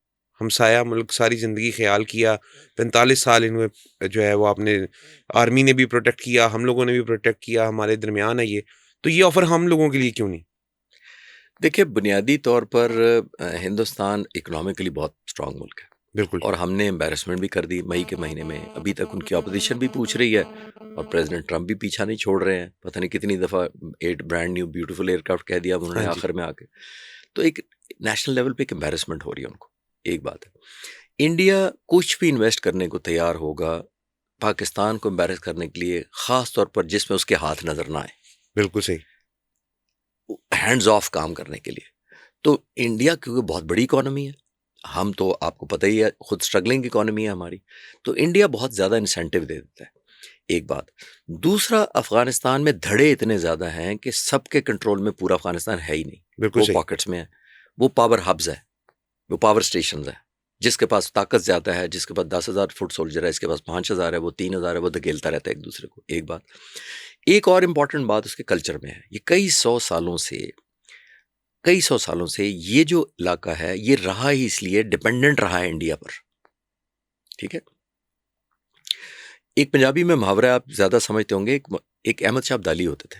हमसाया मुल्क, सारी ज़िंदगी ख़याल किया, 45 साल इनमें जो है वो आपने, आर्मी ने भी प्रोटेक्ट किया, हम लोगों ने भी प्रोटेक्ट किया, हमारे दरमियान है ये। तो ये ऑफ़र हम लोगों के लिए क्यों नहीं? देखिए, बुनियादी तौर पर हिंदुस्तान इकोनॉमिकली बहुत स्ट्रांग मुल्क है बिल्कुल। और हमने एम्बेरसमेंट भी कर दी मई के महीने में। अभी तक उनकी अपोजिशन भी पूछ रही है और प्रेसिडेंट ट्रंप भी पीछा नहीं छोड़ रहे हैं। पता नहीं कितनी दफ़ा 8 ब्रांड न्यू ब्यूटीफुल एयरक्राफ्ट कह दिया उन्होंने हाँ जी। आखिर में आके। तो एक नेशनल लेवल पे एक एम्बेरसमेंट हो रही है उनको। एक बात है, इंडिया कुछ भी इन्वेस्ट करने को तैयार होगा पाकिस्तान को एम्बेरस करने के लिए, ख़ास तौर पर जिसमें उसके हाथ नज़र ना आए, बिल्कुल सही। हैंड्स ऑफ काम करने के लिए। तो इंडिया क्योंकि बहुत बड़ी इकोनॉमी है, हम तो आपको पता ही है खुद स्ट्रगलिंग इकोनॉमी है हमारी, तो इंडिया बहुत ज़्यादा इंसेंटिव दे देता है। एक बात। दूसरा, अफगानिस्तान में धड़े इतने ज़्यादा हैं कि सबके कंट्रोल में पूरा अफगानिस्तान है ही नहीं। बिल्कुल वो सही। पॉकेट्स में है, वो पावर हब्स है, वो पावर स्टेशन है। जिसके पास ताकत ज़्यादा है, जिसके पास 10,000 फुट सोल्जर है, इसके पास 5,000 है, वो 3,000 है, वो धकेलता रहता है एक दूसरे को। एक बात। एक और इम्पॉर्टेंट बात उसके कल्चर में है। ये कई सौ सालों से ये जो इलाका है ये रहा ही इसलिए डिपेंडेंट रहा है इंडिया पर। ठीक है। एक पंजाबी में मुहावरा आप ज्यादा समझते होंगे, एक अहमद शाह अब्दाली होते थे।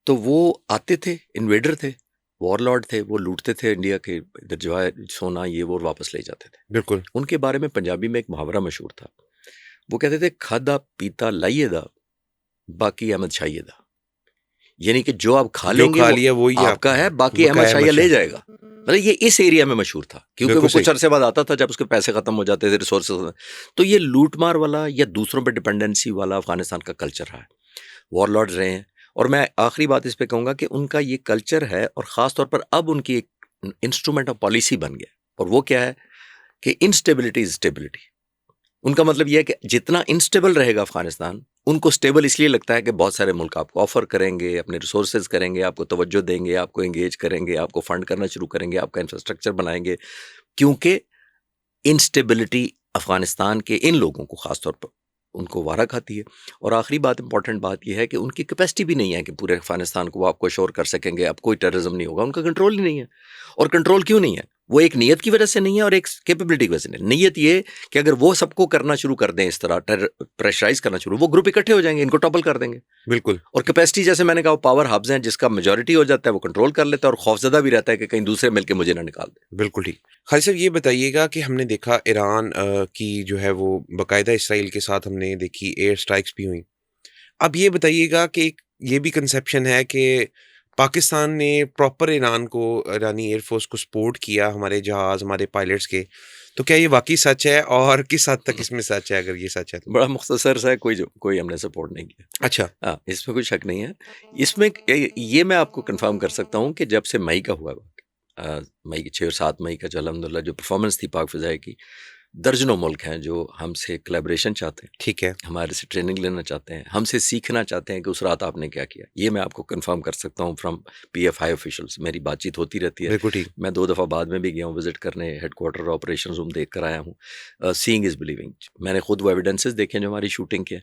तो वो आते थे, इन्वेडर थे, वॉरलॉर्ड थे, वो लूटते थे इंडिया के इधर जो है सोना ये वो, और वापस ले जाते थे। बिल्कुल। उनके बारे में पंजाबी में एक मुहावरा मशहूर था। वो कहते थे, खादा पीता लाइए दा, बाकी अहमद शाहिए दा। यानी कि जो आप खा जो लेंगे खा वो लिया वही आपका है, बाकी अहमद बकाया शाहिया ले मशा। जाएगा। मतलब ये इस एरिया में मशहूर था क्योंकि बिल्कुल वो कुछ सही। अरसे बाद आता था जब उसके पैसे खत्म हो जाते थे, रिसोर्सेज। तो ये लूटमार वाला या दूसरों पर डिपेंडेंसी वाला अफगानिस्तान का कल्चर रहा है, वॉरलॉर्ड्स रहे हैं। और मैं आखिरी बात इस पे कहूँगा कि उनका ये कल्चर है और ख़ास तौर पर अब उनकी एक इंस्ट्रूमेंट ऑफ पॉलिसी बन गया। और वो क्या है कि इनस्टेबिलिटी इज स्टेबिलिटी। उनका मतलब यह है कि जितना इनस्टेबल रहेगा अफगानिस्तान, उनको स्टेबल इसलिए लगता है कि बहुत सारे मुल्क आपको ऑफर करेंगे, अपने रिसोर्सेज करेंगे, आपको तवज्जो देंगे, आपको एंगेज करेंगे, आपको फंड करना शुरू करेंगे, आपका इंफ्रास्ट्रक्चर बनाएंगे। क्योंकि इनस्टेबिलिटी अफगानिस्तान के इन लोगों को खासतौर पर उनको वारा खाती है। और आखिरी बात, इंपॉर्टेंट बात यह है कि उनकी कैपेसिटी भी नहीं है कि पूरे अफगानिस्तान को आपको श्योर कर सकेंगे अब कोई टेररिज्म नहीं होगा। उनका कंट्रोल ही नहीं है। और कंट्रोल क्यों नहीं है? वो एक नीयत की वजह से नहीं है और एक कैपेबिलिटी की वजह से नहीं। नीयत ये कि अगर वो सबको करना शुरू कर दें, इस तरह प्रेशराइज करना शुरू, वो ग्रुप इकट्ठे हो जाएंगे, इनको टॉपल कर देंगे। बिल्कुल। और कैपेसिटी, जैसे मैंने कहा, पावर हब्स हैं, जिसका मेजॉरिटी हो जाता है वो कंट्रोल कर लेता है और खौफजदा भी रहता है कि कहीं दूसरे मिलके मुझे ना निकाल दे। बिल्कुल ठीक। खालिद साहब ये बताइएगा कि हमने देखा ईरान की जो है वो बाकायदा इसराइल के साथ हमने देखी एयर स्ट्राइक्स भी हुई। अब ये बताइएगा कि एक ये भी कंसेप्शन है कि पाकिस्तान ने प्रॉपर ईरान को, ईरानी एयरफोर्स को सपोर्ट किया, हमारे जहाज़, हमारे पायलट्स के। तो क्या ये वाकई सच है और किस हद तक इसमें सच है, अगर ये सच है तो? बड़ा मुख्तसर सा है, कोई हमने सपोर्ट नहीं किया। अच्छा। हाँ, इसमें कोई शक नहीं है। इसमें ये मैं आपको कंफर्म कर सकता हूँ कि जब से मई का हुआ, मई के 6 और 7 मई का जो अल्हम्दुलिल्लाह जो परफॉर्मेंस थी पाक फ़िज़ाई की, दर्जनों मुल्क हैं जो हमसे कोलैबोरेशन चाहते हैं, ठीक है। हमारे से ट्रेनिंग लेना चाहते हैं, हमसे सीखना चाहते हैं कि उस रात आपने क्या किया। ये मैं आपको कंफर्म कर सकता हूँ फ्रॉम PF हाई ऑफिशियल्स। मेरी बातचीत होती रहती है। बिल्कुल ठीक। मैं 2 दफ़ा बाद में भी गया हूँ विजिट करने, हेडक्वार्टर ऑपरेशन रूम देख कर आया हूँ। Seeing is believing. मैंने खुद वो एविडेंसेस देखे जो हमारी शूटिंग के,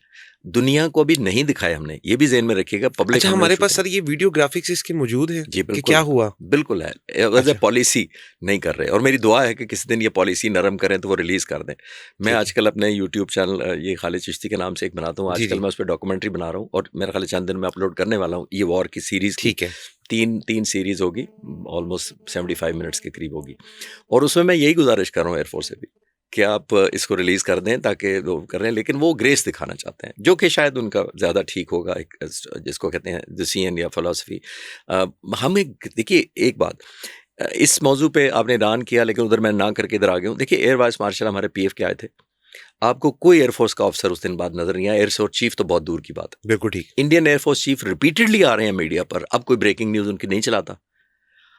दुनिया को अभी नहीं दिखाए हमने। ये भी ज़हन में रखिएगा, पब्लिक। अच्छा, हमारे पास सर ये वीडियो ग्राफिक्स इसके मौजूद है जी कि बिल्कुल, क्या हुआ? बिल्कुल है। एज ए अच्छा। पॉलिसी नहीं कर रहे और मेरी दुआ है कि किसी दिन ये पॉलिसी नरम करें तो वो रिलीज रिलीज कर दें। मैं आजकल अपने यूट्यूब चैनल ये खालिद चिश्ती के नाम से एक बनाता हूँ, आजकल मैं उस पर डॉक्यूमेंट्री बना रहा हूँ और मेरे ख्याल चंद दिन में अपलोड करने वाला हूँ। ये वॉर की सीरीज ठीक है, तीन सीरीज होगी, ऑलमोस्ट 75 मिनट्स के करीब होगी, और उसमें मैं यही गुजारिश कर रहा हूँ एयरफोर्स से भी कि आप इसको रिलीज़ कर दें ताकि वो कर रहे हैं, लेकिन वो ग्रेस दिखाना चाहते हैं जो कि शायद उनका ज़्यादा ठीक होगा, एक जिसको कहते हैं डिसीजन या फिलॉसफी। हम एक देखिए एक बात, इस मौजू पे आपने ऐलान किया लेकिन उधर मैं ना करके इधर आ गया हूँ। देखिए एयर वाइस मार्शल हमारे पीएफ के आए थे, आपको कोई एयरफोर्स का ऑफिसर उस दिन बाद नजर नहीं आया, एयरफोर्स चीफ तो बहुत दूर की बात है। बिल्कुल ठीक। इंडियन एयरफोर्स चीफ रिपीटेडली आ रहे हैं मीडिया पर, अब कोई ब्रेकिंग न्यूज़ उनकी नहीं चलाता।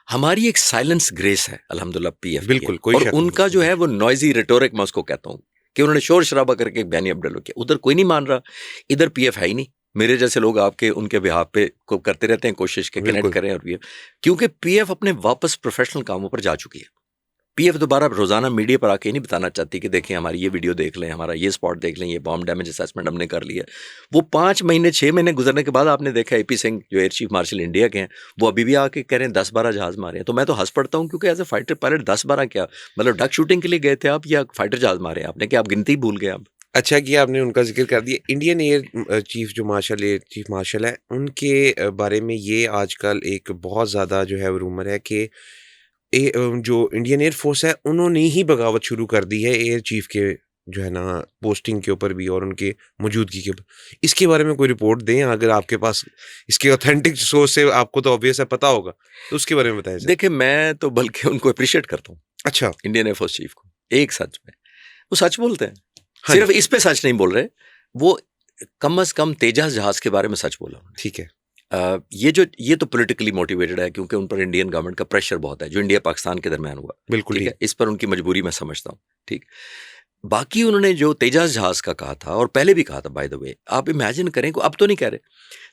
हमारी एक साइलेंस ग्रेस है अल्हम्दुलिल्लाह पीएफ, बिल्कुल, कोई और शक नहीं उनका जो है वो नॉइजी रिटोरिक, मैं उसको कहता हूँ कि उन्होंने शोर शराबा करके एक बयानी अपडेट किया, उधर कोई नहीं मान रहा, इधर पीएफ है ही नहीं। मेरे जैसे लोग आपके उनके बिहाफ पे को करते रहते हैं कोशिश के कनेक्ट करें, और पीएफ क्योंकि पीएफ अपने वापस प्रोफेशनल कामों पर जा चुकी है। पीएफ दोबारा रोजाना मीडिया पर आके नहीं बताना चाहती कि देखें हमारी ये वीडियो देख लें, हमारा ये स्पॉट देख लें, ये बॉम्ब डैमेज असेसमेंट हमने कर लिया। वो 5 महीने 6 महीने गुजरने के बाद आपने देखा एपी सिंह जो एयर चीफ मार्शल इंडिया के हैं, वो अभी भी आके कह रहे हैं 10-12 जहाज मारे हैं। तो मैं तो हंस पड़ता हूँ, क्योंकि एज ए फाइटर पायलट 10-12 क्या, मतलब डक शूटिंग के लिए गए थे आप या फाइटर जहाज मारे हैं आपने, कि आप गिनती भूल गए आप? अच्छा किया आपने उनका जिक्र कर दिया। इंडियन एयर चीफ जो मार्शल एयर चीफ मार्शल है, उनके बारे में ये आजकल एक बहुत ज़्यादा जो है वो रूमर है कि जो इंडियन एयर फोर्स है उन्होंने ही बगावत शुरू कर दी है एयर चीफ के जो है ना पोस्टिंग के ऊपर भी और उनके मौजूदगी के ऊपर। इसके बारे में कोई रिपोर्ट दें अगर आपके पास इसके ऑथेंटिक सोर्स से, आपको तो ऑब्वियस है पता होगा, तो उसके बारे में बताएं सर। देखिए मैं तो बल्कि उनको अप्रिशिएट करता हूँ, अच्छा, इंडियन एयरफोर्स चीफ को, एक सच में वो सच बोलते हैं। हाँ सिर्फ इस पे सच नहीं बोल रहे, वो कम से कम तेजस जहाज के बारे में सच बोला उन्होंने। ठीक है, ये तो पॉलिटिकली मोटिवेटेड है, क्योंकि उन पर इंडियन गवर्नमेंट का प्रेशर बहुत है जो इंडिया पाकिस्तान के दरमियान हुआ। बिल्कुल ठीक ठीक। है, इस पर उनकी मजबूरी मैं समझता हूँ। ठीक, बाकी उन्होंने जो तेजस जहाज का कहा था और पहले भी कहा था, बाय द वे आप इमेजिन करें, को अब तो नहीं कह रहे,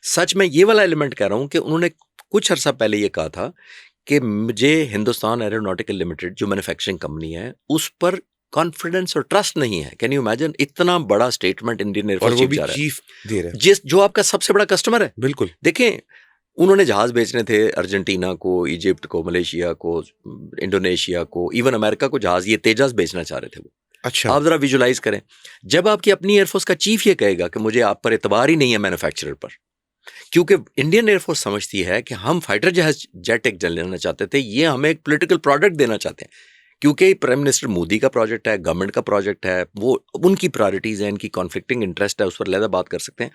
सच में ये वाला एलिमेंट कह रहा हूँ कि उन्होंने कुछ अर्सा पहले ये कहा था कि मुझे हिंदुस्तान एरोनॉटिकल लिमिटेड जो मैन्युफैक्चरिंग कंपनी है उस पर कॉन्फिडेंस और ट्रस्ट नहीं है। कैन यू इमेजिन, इतना बड़ा स्टेटमेंट इंडियन और एयरफोर्स वो चीफ भी जा रहा है, चीफ दे रहे हैं। जिस जो आपका सबसे बड़ा कस्टमर है। बिल्कुल देखें उन्होंने जहाज बेचने थे अर्जेंटीना को, इजिप्ट को, मलेशिया को, इंडोनेशिया को, इवन अमेरिका को जहाज ये तेजस बेचना चाह रहे थे वो। अच्छा, आप जरा विजुलाइज करें, जब आपकी अपनी एयरफोर्स का चीफ ये कहेगा कि मुझे आप पर एतबार ही नहीं है मैन्युफैक्चरर पर, क्योंकि इंडियन एयरफोर्स समझती है कि हम फाइटर जहाज जेट एक लेना चाहते थे, ये हमें एक पॉलिटिकल प्रोडक्ट देना चाहते हैं, क्योंकि प्राइम मिनिस्टर मोदी का प्रोजेक्ट है, गवर्नमेंट का प्रोजेक्ट है, वो उनकी प्रायोरिटीज़ हैं, इनकी कॉन्फ्लिक्टिंग इंटरेस्ट है, उस पर लहदा बात कर सकते हैं।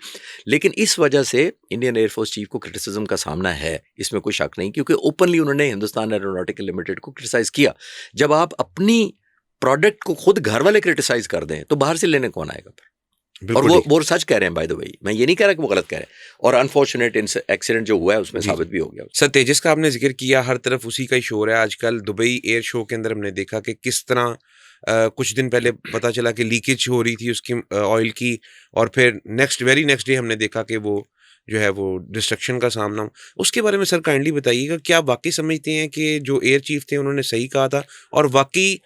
लेकिन इस वजह से इंडियन एयरफोर्स चीफ को क्रिटिसिज्म का सामना है, इसमें कोई शक नहीं, क्योंकि ओपनली उन्होंने हिंदुस्तान एरोनॉटिकल लिमिटेड को क्रिटिसाइज किया। जब आप अपनी प्रोडक्ट को खुद घर वाले क्रिटिसाइज कर दें तो बाहर से लेने कौन आएगा फिर? और बिल्कुल ठीक। वो सच कह रहे हैं, बाय द वे, मैं ये नहीं कह रहा कि वो गलत कह रहे हैं, और अनफॉर्चुनेट एक्सीडेंट जो हुआ है उसमें जी। साबित भी हो गया। सर तेजस का आपने जिक्र किया, हर तरफ उसी का ही शोर है आजकल। दुबई एयर शो के अंदर हमने देखा कि किस तरह कुछ दिन पहले पता चला कि लीकेज हो रही थी उसकी ऑयल की, और फिर वेरी नेक्स्ट डे हमने देखा कि वो जो है वो डिस्ट्रक्शन का सामना हो। उसके बारे में सर काइंडली बताइएगा, क्या आप वाकई समझते हैं कि जो एयर चीफ थे उन्होंने सही कहा था, और वाकई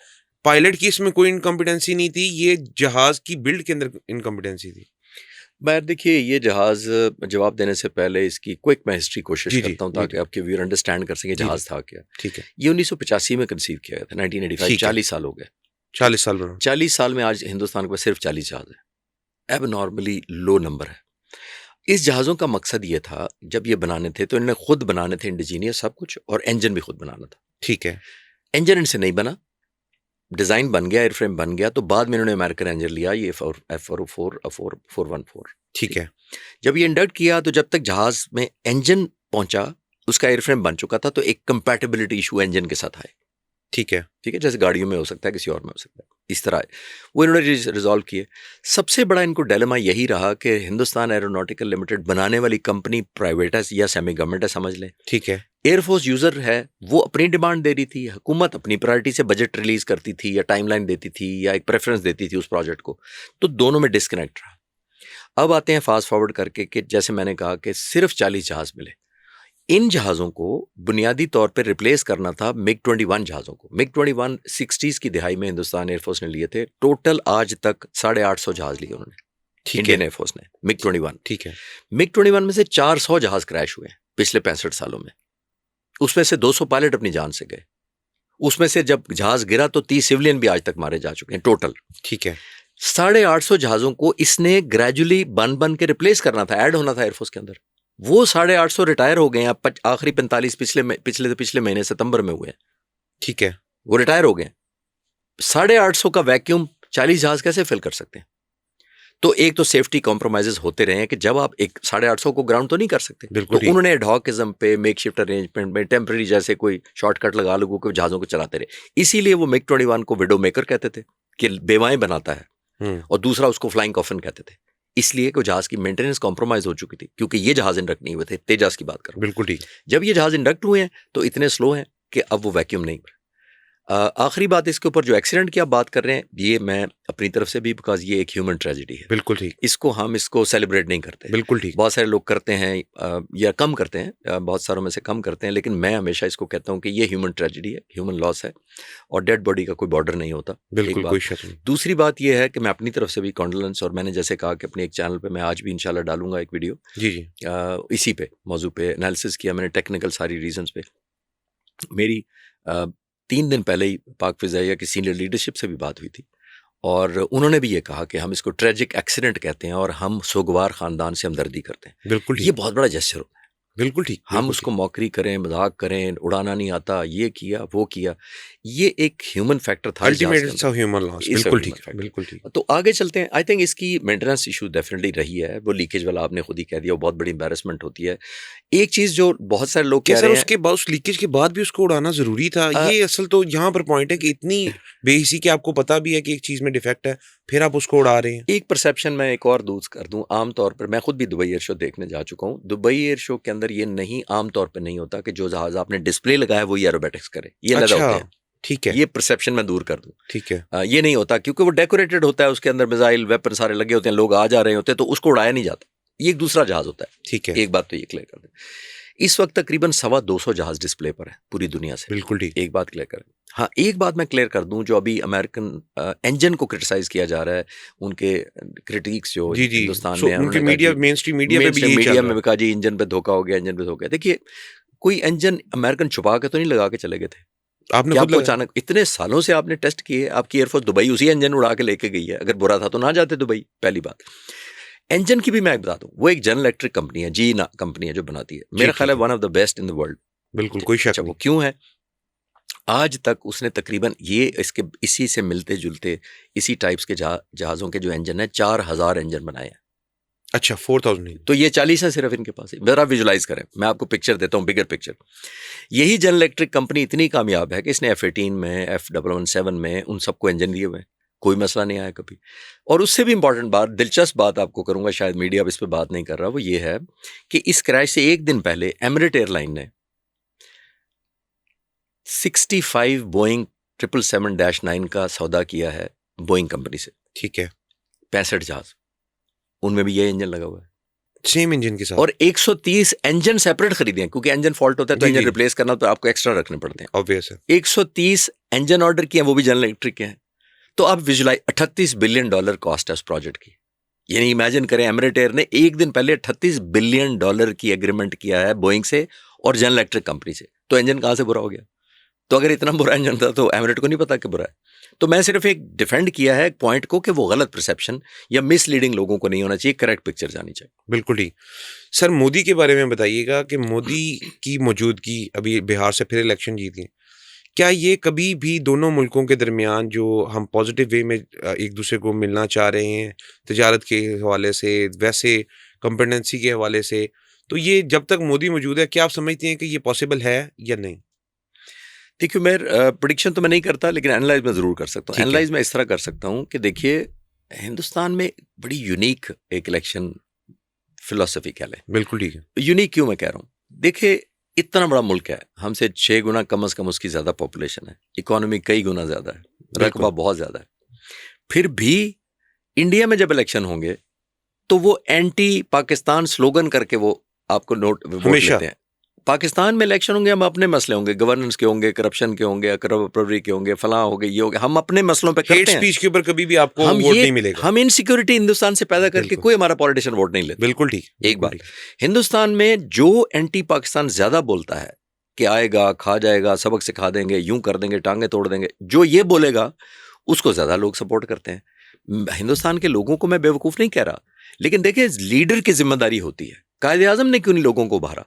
पायलट की इसमें कोई इनकम्पिटेंसी नहीं थी, ये जहाज की बिल्ड के अंदर इनकम्पिटेंसी थी? मैं देखिए ये जहाज जवाब देने से पहले इसकी क्विक मैं हिस्ट्री कोशिश जी, करता हूँ जी, ताकि आपके व्यूअर अंडरस्टैंड कर सकें जी, जहाज जी। था क्या। ठीक है, ये 1985 में कंसीव किया गया था, 1985, ठीक है। 40 साल हो गए। 40 साल बना। 40 साल में आज हिंदुस्तान के पास सिर्फ 40 जहाज है, एब नॉर्मली लो नंबर है। इस जहाज़ों का मकसद ये था, जब ये बनाने थे तो इन्हें खुद बनाने थे इंडिजीनियस सब कुछ, और इंजन भी खुद बनाना था। ठीक है, इंजन इनसे नहीं बना, डिज़ाइन बन गया, एयरफ्रेम बन गया, तो बाद में इन्होंने अमेरिकन इंजन लिया, ये F414 ठीक है, जब ये इंडक्ट किया तो जब तक जहाज में इंजन पहुंचा उसका एयरफ्रेम बन चुका था, तो एक कंपैटिबिलिटी इशू इंजन के साथ आए। ठीक है, ठीक है, जैसे गाड़ियों में हो सकता है, किसी और में हो सकता है, इस तरह वो इन्होंने रिजॉल्व किए। सबसे बड़ा इनको डिलेमा यही रहा कि हिंदुस्तान एरोनॉटिकल लिमिटेड बनाने वाली कंपनी प्राइवेट है या सेमी गवर्नमेंट है समझ लें, ठीक है, एयरफोर्स यूज़र है, वो अपनी डिमांड दे रही थी, हुकूमत अपनी प्रायोरिटी से बजट रिलीज करती थी या टाइमलाइन देती थी या एक प्रेफरेंस देती थी उस प्रोजेक्ट को, तो दोनों में डिस्कनेक्ट रहा। अब आते हैं फास्ट फॉरवर्ड करके कि जैसे मैंने कहा कि सिर्फ 40 जहाज मिले। इन जहाज़ों को बुनियादी तौर पर रिप्लेस करना था MiG-21 जहाज़ों को। MiG-21 60s की दिहाई में हिंदुस्तान एयरफोर्स ने लिए थे। टोटल आज तक 850 जहाज़ लिए उन्होंने, इंडियन एयरफोर्स ने, MiG-21। ठीक है, MiG-21 में से 400 जहाज़ क्रैश हुए पिछले 65 सालों में, उसमें से 200 पायलट अपनी जान से गए। उसमें से जब जहाज गिरा तो 30 सिविलियन भी आज तक मारे जा चुके हैं टोटल। ठीक है। 850 जहाजों को इसने ग्रेजुअली बन के रिप्लेस करना था, ऐड होना था एयरफोर्स के अंदर। वो 850 रिटायर हो गए हैं। अब आखिरी 45 पिछले महीने सितंबर में हुए हैं। ठीक है। वो रिटायर हो गए। 850 का वैक्यूम 40 जहाज कैसे फिल कर सकते हैं? तो एक तो सेफ्टी कॉम्प्रोमाइजेस होते रहे हैं कि जब आप एक 850 को ग्राउंड तो नहीं कर सकते, तो उन्होंने एडहॉकिज्म पे, मेकशिफ्ट अरेंजमेंट में, टेम्पररी जैसे कोई शॉर्टकट लगा लोगों के जहाजों को चलाते रहे। इसीलिए वो मिग 21 को विडो मेकर कहते थे कि बेवाएं बनाता है, और दूसरा उसको फ्लाइंग कॉफिन कहते थे, इसलिए कि जहाज की मेंटेनेंस कॉम्प्रोमाइज हो चुकी थी, क्योंकि ये जहाज इंडक्ट नहीं हुए थे। तेजास की बात करो, बिल्कुल ठीक। जब ये जहाज इंडक्ट हुए हैं तो इतने स्लो हैं कि अब वो वैक्यूम नहीं। आखिरी बात इसके ऊपर जो एक्सीडेंट की आप बात कर रहे हैं, ये मैं अपनी तरफ से भी, बिकॉज ये एक ह्यूमन ट्रेजेडी है। बिल्कुल ठीक। इसको सेलिब्रेट नहीं करते। बिल्कुल ठीक। बहुत सारे लोग करते हैं या कम करते हैं, बहुत सारों में से कम करते हैं, लेकिन मैं हमेशा इसको कहता हूँ कि ये ह्यूमन ट्रेजेडी है, ह्यूमन लॉस है, और डेड बॉडी का कोई बॉर्डर नहीं होता। बिल्कुल कोई शक नहीं। दूसरी बात ये है कि मैं अपनी तरफ से भी कॉन्डोलेंस, और मैंने जैसे कहा कि अपने एक चैनल पे मैं आज भी इंशाल्लाह डालूंगा एक वीडियो जी जी इसी पे मौजू पे एनालिसिस किया मैंने, टेक्निकल सारी रीजंस पे। मेरी 3 दिन पहले ही पाक फिजाइया की सीनियर लीडरशिप से भी बात हुई थी, और उन्होंने भी ये कहा कि हम इसको ट्रेजिक एक्सीडेंट कहते हैं और हम सोगवार ख़ानदान से हमदर्दी करते हैं। बिल्कुल ये बहुत बड़ा जेस्चर होता है। बिल्कुल ठीक। हम उसको मौकरी करें, मजाक करें, उड़ाना नहीं आता, ये किया वो किया, ये एक ह्यूमन फैक्टर था। Ultimate it's a human loss. बिल्कुल ठीक, बिल्कुल ठीक। तो आगे चलते हैं। आई थिंक इसकी मेंटेनेंस इशू डेफिनेटली रही है। वो लीकेज वाला आपने खुद ही कह दिया, वो बहुत बड़ी एम्बैरेसमेंट होती है। एक चीज़ जो बहुत सारे लोग कह रहे हैं, उसके बाद, उस लीकेज के बाद भी उसको उड़ाना जरूरी था। ये असल तो यहाँ पर पॉइंट है कि इतनी बेहिसी कि आपको पता भी है कि एक चीज में डिफेक्ट है, फिर आप उसको उड़ा रहे हैं। एक परसेप्शन मैं एक और दूर कर दूं, आमतौर पर मैं खुद भी दुबई एयर शो देखने जा चुका हूं। दुबई एयर शो के अंदर ये नहीं, आमतौर पर नहीं होता कि जो जहाज आपने डिस्प्ले लगाया वो ये एरोबैटिक्स करे, ये लगा होते हैं। ठीक है, ये परसेप्शन मैं दूर कर दूं। ठीक है, ये नहीं होता, क्योंकि वो डेकोरेटेड होता है, उसके अंदर मिसाइल वेपन सारे लगे होते हैं, लोग आ जा रहे होते हैं, तो उसको उड़ाया नहीं जाता। ये एक दूसरा जहाज होता है। ठीक है, एक बात तो ये क्लियर कर दें। इस वक्त तकरीबन 225 जहाज डिस्प्ले पर है पूरी दुनिया से। बिल्कुल ठीक। एक बात क्लियर करें। हाँ, एक बात मैं क्लियर कर दूं, जो अभी अमेरिकन इंजन को क्रिटिसाइज किया जा रहा है, उनके क्रिटिक्स जो हिंदुस्तान में उनके मीडिया, मेन स्ट्रीम मीडिया पे भी यही मीडिया में कहा जी इंजन पे धोखा हो गया, इंजन पे धोखा। देखिए, कोई इंजन अमेरिकन छुपा के तो नहीं लगा के चले गए थे। आपको अचानक इतने सालों से आपने टेस्ट किए, आपकी एयरफोर्स दुबई उसी इंजन उड़ा के लेके गई है। अगर बुरा था तो ना जाते दुबई, पहली बात। इंजन की भी मैं बता दूं, वो एक जनरल इलेक्ट्रिक कंपनी है, जी कंपनी है जो बनाती है। मेरा ख्याल है one of the best in the world. बिल्कुल कोई शक नहीं। वो क्यों है? आज तक उसने तकरीबन इसी से मिलते जुलते इसी टाइप्स के जहाज़ों के जो इंजन है, 4000 इंजन बनाए हैं। अच्छा, 4000 नहीं, तो ये 40 है सिर्फ इनके पास। जरा विजुलाइज करें, मैं आपको पिक्चर देता हूँ, बिगर पिक्चर। यही जनरल इलेक्ट्रिक कंपनी इतनी कामयाब है कि इसने F-18 में, F-117 में उन सबको इंजन दिए हुए, कोई मसला नहीं आया कभी। और उससे भी इंपॉर्टेंट बात, दिलचस्प बात आपको करूंगा, शायद मीडिया इस पर बात नहीं कर रहा, वो ये है कि इस क्रैश से एक दिन पहले एमिरेट एयरलाइन ने 65 बोइंग 777-9 का सौदा किया है बोइंग कंपनी से। ठीक है, 65 जहाज, उनमें भी ये इंजन लगा हुआ है, सेम इंजन के साथ। और 130 इंजन सेपरेट खरीदे हैं, क्योंकि इंजन फॉल्ट होता है तो इंजन रिप्लेस करना तो आपको एक्स्ट्रा रखने पड़ते हैं, ऑब्वियस है। 130 इंजन ऑर्डर किए हैं, वो भी जनरल इलेक्ट्रिक के हैं। तो आप विजुलाइज, $38 बिलियन कॉस्ट है उस प्रोजेक्ट की। यानी इमेजिन करें, एमिरेट एयर ने एक दिन पहले $38 बिलियन की एग्रीमेंट किया है बोइंग से और जनरल इलेक्ट्रिक कंपनी से। तो इंजन कहाँ से बुरा हो गया? तो अगर इतना बुरा इंजन था तो एमिरेट को नहीं पता कि बुरा है। तो मैं सिर्फ एक डिफेंड किया है पॉइंट को कि वो गलत परसेप्शन या मिसलीडिंग लोगों को नहीं होना चाहिए, करेक्ट पिक्चर जानी चाहिए। बिल्कुल ठीक। सर, मोदी के बारे में बताइएगा कि मोदी की मौजूदगी, अभी बिहार से फिर इलेक्शन जीत गए, क्या ये कभी भी दोनों मुल्कों के दरमियान, जो हम पॉजिटिव वे में एक दूसरे को मिलना चाह रहे हैं, तजारत के हवाले से, वैसे कॉम्पिटेंसी के हवाले से, तो ये जब तक मोदी मौजूद है, क्या आप समझते हैं कि ये पॉसिबल है या नहीं? देखिए, मैं प्रेडिक्शन तो मैं नहीं करता, लेकिन एनालाइज मैं ज़रूर कर सकता हूँ। एनालाइज मैं इस तरह कर सकता हूँ कि देखिए, हिंदुस्तान में बड़ी यूनिक एक इलेक्शन फिलॉसफी कह लें। बिल्कुल ठीक है। यूनिक क्यों मैं कह रहा हूँ? देखिए, इतना बड़ा मुल्क है, हमसे 6 गुना कम से कम उसकी ज़्यादा पॉपुलेशन है, इकोनॉमी कई गुना ज़्यादा है, रकबा बहुत ज़्यादा है। फिर भी इंडिया में जब इलेक्शन होंगे तो वो एंटी पाकिस्तान स्लोगन करके वो आपको वोट लेते हैं। पाकिस्तान में इलेक्शन होंगे, हम अपने मसले होंगे, गवर्नेंस के होंगे, करप्शन के होंगे, अकरबरी के होंगे, फलां हो गए, ये हो गए, हम अपने मसलों पे करते हैं। स्पीच के ऊपर कभी भी आपको वोट नहीं मिलेगा। हम इनसिक्योरिटी हिंदुस्तान से पैदा करके कोई हमारा पॉलिटिशियन वोट नहीं लेता। बिल्कुल ठीक। एक बात, हिंदुस्तान में जो एंटी पाकिस्तान ज्यादा बोलता है कि आएगा, खा जाएगा, सबक सिखा देंगे, यूं कर देंगे, टांगे तोड़ देंगे, जो ये बोलेगा उसको ज़्यादा लोग सपोर्ट करते हैं। हिंदुस्तान के लोगों को मैं बेवकूफ़ नहीं कह रहा, लेकिन देखिए लीडर की जिम्मेदारी होती है। कायदे आज़म ने क्यों नहीं लोगों को उभारा?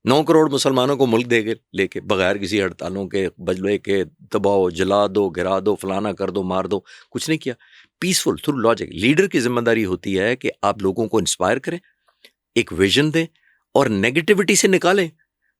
9 करोड़ मुसलमानों को मुल्क दे लेके बगैर किसी हड़तालों के, बजले के, दबाओ, जला दो, गिरा दो, फलाना कर दो, मार दो, कुछ नहीं किया। Peaceful through logic. लीडर की जिम्मेदारी होती है कि आप लोगों को इंस्पायर करें, एक विजन दें और नेगेटिविटी से निकालें।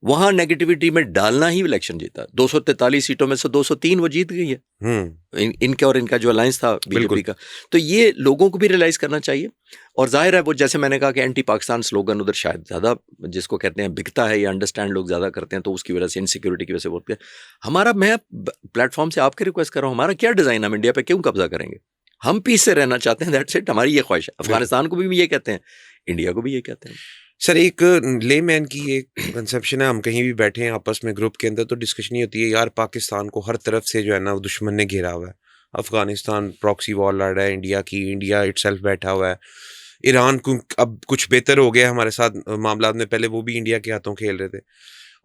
वहां नेगेटिविटी में डालना ही इलेक्शन जीता। 243 सीटों में से 203 वो जीत गई है। इनका और इनका जो अलायंस था बीजेपी का। तो ये लोगों को भी रियलाइज करना चाहिए। और जाहिर है वो जैसे मैंने कहा कि एंटी पाकिस्तान स्लोगन उधर शायद ज़्यादा जिसको कहते हैं बिकता है या अंडरस्टैंड लोग ज़्यादा करते हैं, तो उसकी वजह से इनसिक्योरिटी की वजह से बोलते हैं। हमारा, मैं प्लेटफॉर्म से आपके रिक्वेस्ट कर रहा हूँ, हमारा क्या डिज़ाइन, हम इंडिया पे क्यों कब्जा करेंगे? हम पीस से रहना चाहते हैं, दैट्स इट। हमारी ये ख्वाहिश है। अफगानिस्तान को भी ये कहते हैं, इंडिया को भी ये कहते हैं। सर एक लेमैन की एक कंसेप्शन है, हम कहीं भी बैठे हैं आपस में ग्रुप के अंदर तो डिस्कशन ही होती है, यार पाकिस्तान को हर तरफ से जो है ना दुश्मन ने घेरा हुआ है। अफगानिस्तान प्रॉक्सी वॉर लड़ रहा है इंडिया की, इंडिया इटसेल्फ बैठा हुआ है। ईरान को अब कुछ बेहतर हो गया हमारे साथ मामला में, पहले वो भी इंडिया के हाथों खेल रहे थे।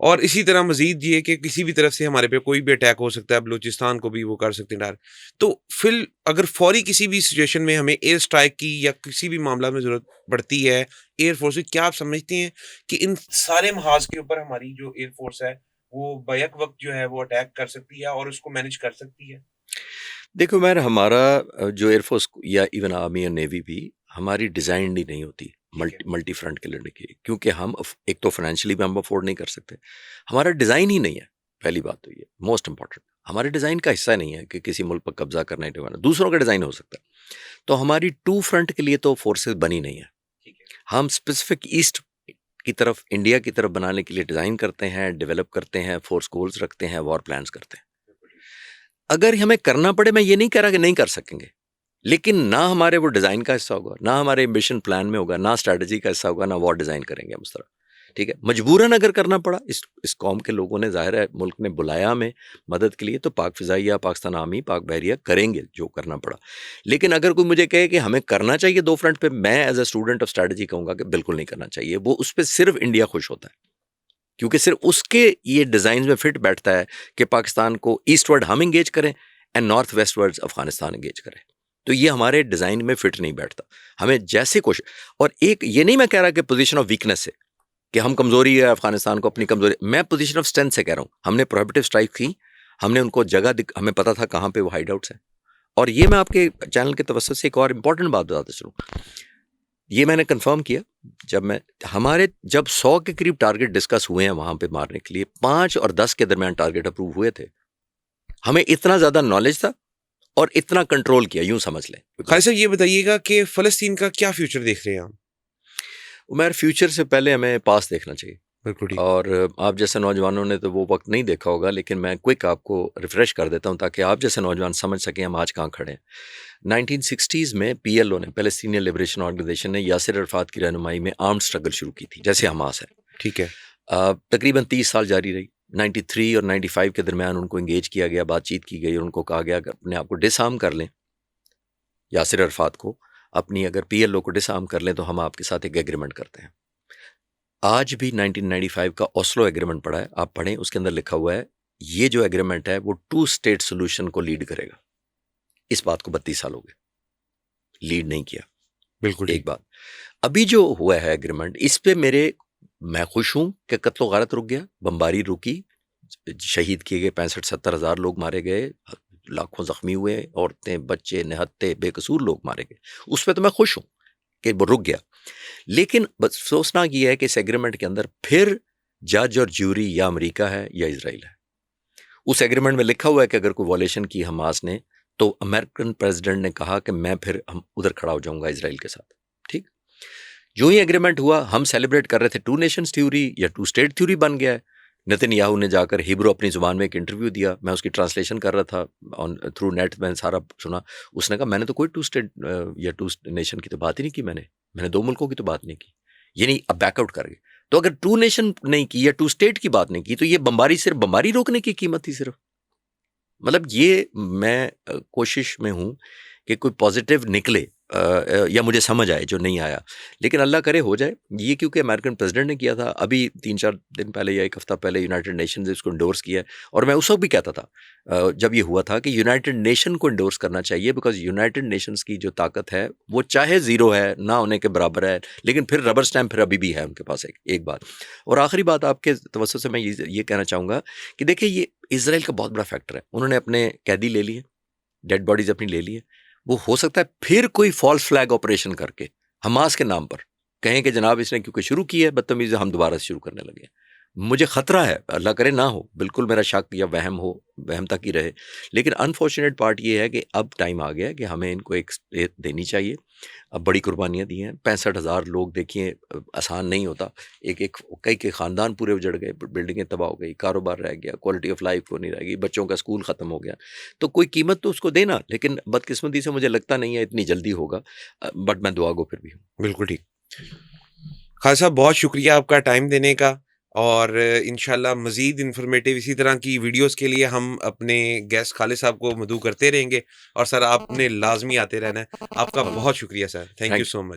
और इसी तरह मजीद ये कि किसी भी तरफ से हमारे पे कोई भी अटैक हो सकता है, बलूचिस्तान को भी वो कर सकते हैं डर। तो फिर अगर फौरी किसी भी सिचुएशन में हमें एयर स्ट्राइक की या किसी भी मामला में ज़रूरत पड़ती है एयरफोर्स की, क्या आप समझते हैं कि इन सारे महाज के ऊपर हमारी जो एयरफोर्स है वो बैक वक्त जो है वो अटैक कर सकती है और उसको मैनेज कर सकती है? देखो मैर, हमारा जो एयरफोर्स या इवन आर्मी और नेवी भी हमारी डिज़ाइन ही नहीं होती मल्टी फ्रंट के लड़ने की, क्योंकि हम एक तो फाइनेंशियली भी हम अफोर्ड नहीं कर सकते। हमारा डिज़ाइन ही नहीं है। पहली बात तो ये मोस्ट इंपॉर्टेंट, हमारे डिज़ाइन का हिस्सा नहीं है कि किसी मुल्क पर कब्जा करना है। दूसरों का डिज़ाइन हो सकता है। तो हमारी 2 फ्रंट के लिए तो फोर्सेस बनी नहीं है। हम स्पेसिफिक ईस्ट की तरफ, इंडिया की तरफ बनाने के लिए डिज़ाइन करते हैं, डेवलप करते हैं, फोर्स गोल्स रखते हैं, वॉर प्लान्स करते हैं। अगर हमें करना पड़े, मैं ये नहीं कह रहा कि नहीं कर सकेंगे, लेकिन ना हमारे वो डिज़ाइन का हिस्सा होगा, ना हमारे एम्बिशन प्लान में होगा, ना स्ट्रैटेजी का हिस्सा होगा, ना वॉर डिज़ाइन करेंगे हम उस तरह। ठीक है, मजबूरन अगर करना पड़ा, इस कौम के लोगों ने, जाहिर है मुल्क ने बुलाया हमें मदद के लिए, तो पाक फ़िज़ाइया, पाकिस्तान आर्मी, पाक बहरिया करेंगे जो करना पड़ा। लेकिन अगर कोई मुझे कहे कि हमें करना चाहिए 2 फ्रंट पे, मैं as a student of strategy कहूँगा कि बिल्कुल नहीं करना चाहिए। वो उस पर सिर्फ इंडिया खुश होता है, क्योंकि सिर्फ उसके ये डिज़ाइन में फिट बैठता है कि पाकिस्तान को ईस्टवर्ड हम इंगेज करें and north westwards Afghanistan engage करें। तो ये हमारे डिज़ाइन में फिट नहीं बैठता। हमें जैसे कोशिश, और एक ये नहीं मैं कह रहा कि पोजीशन ऑफ वीकनेस है कि हम कमज़ोरी है अफगानिस्तान को अपनी कमज़ोरी, मैं पोजीशन ऑफ स्ट्रेंथ से कह रहा हूँ। हमने प्रोहिबिटिव स्ट्राइक की, हमने उनको जगह हमें पता था कहाँ पे वो हाइड आउट्स हैं। और ये मैं आपके चैनल के तवज्जुह से एक और इम्पॉर्टेंट बात बताते चलूँ, ये मैंने कंफर्म किया जब 100 के करीब टारगेट डिस्कस हुए हैं वहाँ पे मारने के लिए, 5 और 10 के दरमियान टारगेट अप्रूव हुए थे। हमें इतना ज़्यादा नॉलेज था और इतना कंट्रोल किया, यूं समझ लें। खालिद साहब ये बताइएगा कि फ़लस्तीन का क्या फ्यूचर देख रहे हैं आप? उमर, फ्यूचर से पहले हमें पास देखना चाहिए। बिल्कुल। और आप जैसे नौजवानों ने तो वो वक्त नहीं देखा होगा, लेकिन मैं क्विक आपको रिफ्रेश कर देता हूं ताकि आप जैसे नौजवान समझ सकें हम आज कहाँ खड़े हैं। 1960s में PLO ने, पैलेस्टीनियन लिबरेशन ऑर्गेनाइजेशन ने, यासिर अरफात की रहनुमाई में आर्म्ड स्ट्रगल शुरू की थी, जैसे हमास है। ठीक है। तकरीबन 30 साल जारी रही। 93 और 95 के दरमियान उनको इंगेज किया गया, बातचीत की गई और उनको कहा गया कि अपने आप को डिसआर्म कर लें। यासिर अरफात को अपनी, अगर PLO को डिसआर्म कर लें तो हम आपके साथ एक एग्रीमेंट करते हैं। आज भी 1995 का ओस्लो एग्रीमेंट पढ़ा है, आप पढ़ें, उसके अंदर लिखा हुआ है ये जो एग्रीमेंट है वो 2 स्टेट सोल्यूशन को लीड करेगा। इस बात को 32 साल हो गए, लीड नहीं किया। बिल्कुल एक बात, अभी जो हुआ है एग्रीमेंट, इस पे मैं खुश हूं कि कत्लो गारत रुक गया, बमबारी रुकी, शहीद किए गए 65-70 हज़ार लोग मारे गए, लाखों जख्मी हुए, औरतें, बच्चे, निहत्ते, बेकसूर लोग मारे गए। उस पर तो मैं खुश हूं कि वो रुक गया। लेकिन बस सोचना ये है कि इस एग्रीमेंट के अंदर फिर जज और ज्यूरी या अमेरिका है या इजराइल है। उस एग्रीमेंट में लिखा हुआ है कि अगर कोई वॉलेशन की हमास ने, तो अमेरिकन प्रेसिडेंट ने कहा कि मैं फिर हम उधर खड़ा हो जाऊंगा इजराइल के साथ। ठीक, जो ही एग्रीमेंट हुआ, हम सेलिब्रेट कर रहे थे 2 नेशंस थ्योरी या 2 स्टेट थ्योरी बन गया है। नेतन्याहू ने जाकर हिब्रू अपनी ज़ुबान में एक इंटरव्यू दिया, मैं उसकी ट्रांसलेशन कर रहा था ऑन थ्रू नेट, मैंने सारा सुना। उसने कहा मैंने तो कोई 2 स्टेट या 2 नेशन की तो बात ही नहीं की, मैंने 2 मुल्कों की तो बात नहीं की। ये नहीं, अब बैकआउट कर गए। तो अगर 2 नेशन नहीं की या 2 स्टेट की बात नहीं की, तो ये बमबारी सिर्फ बमबारी रोकने की कीमत थी सिर्फ। मतलब ये मैं कोशिश में हूँ कि कोई पॉजिटिव निकले या मुझे समझ आए जो नहीं आया, लेकिन अल्लाह करे हो जाए ये, क्योंकि अमेरिकन प्रेसिडेंट ने किया था अभी 3-4 दिन पहले या 1 हफ्ता पहले, यूनाइटेड नेशन ने इसको इंडोर्स किया है। और मैं उस वक्त भी कहता था जब ये हुआ था कि यूनाइटेड नेशन को इंडोर्स करना चाहिए, बिकॉज यूनाइटेड नेशंस की जो ताकत है वो चाहे ज़ीरो है, ना होने के बराबर है, लेकिन फिर रबर स्टैम्प फिर अभी भी है उनके पास। एक बात और आखिरी बात आपके तवज्जो से मैं ये कहना चाहूँगा कि देखिए ये इसराइल का बहुत बड़ा फैक्टर है। उन्होंने अपने कैदी ले लिए, डेड बॉडीज अपनी ले ली है। वो हो सकता है फिर कोई फॉल्स फ्लैग ऑपरेशन करके हमास के नाम पर कहें कि जनाब इसने क्योंकि शुरू की है बदतमीजी, हम दोबारा से शुरू करने लगे। मुझे खतरा है, अल्लाह करे ना हो, बिल्कुल मेरा शक या वहम हो, वहम तक ही रहे, लेकिन अनफॉर्चुनेट पार्ट ये है कि अब टाइम आ गया कि हमें इनको एक देनी चाहिए। अब बड़ी कुर्बानियाँ दी हैं, 65,000 लोग, देखिए आसान नहीं होता। एक एक कई के ख़ानदान पूरे उजड़ गए, बिल्डिंगें तबाह हो गई, कारोबार रह गया, क्वालिटी ऑफ लाइफ को नहीं रह गई, बच्चों का स्कूल ख़त्म हो गया। तो कोई कीमत तो उसको देना, लेकिन बदकिस्मती से मुझे लगता नहीं है इतनी जल्दी होगा, बट मैं दुआ गो फिर भी हूँ। बिल्कुल ठीक। खालिद साहब बहुत शुक्रिया आपका टाइम देने का, और इंशाल्लाह मज़ीद इन्फॉर्मेटिव इसी तरह की वीडियोस के लिए हम अपने गेस्ट खालिद साहब को मदऊ करते रहेंगे। और सर आपने लाजमी आते रहना है। आपका बहुत शुक्रिया sir, thank you thank so much.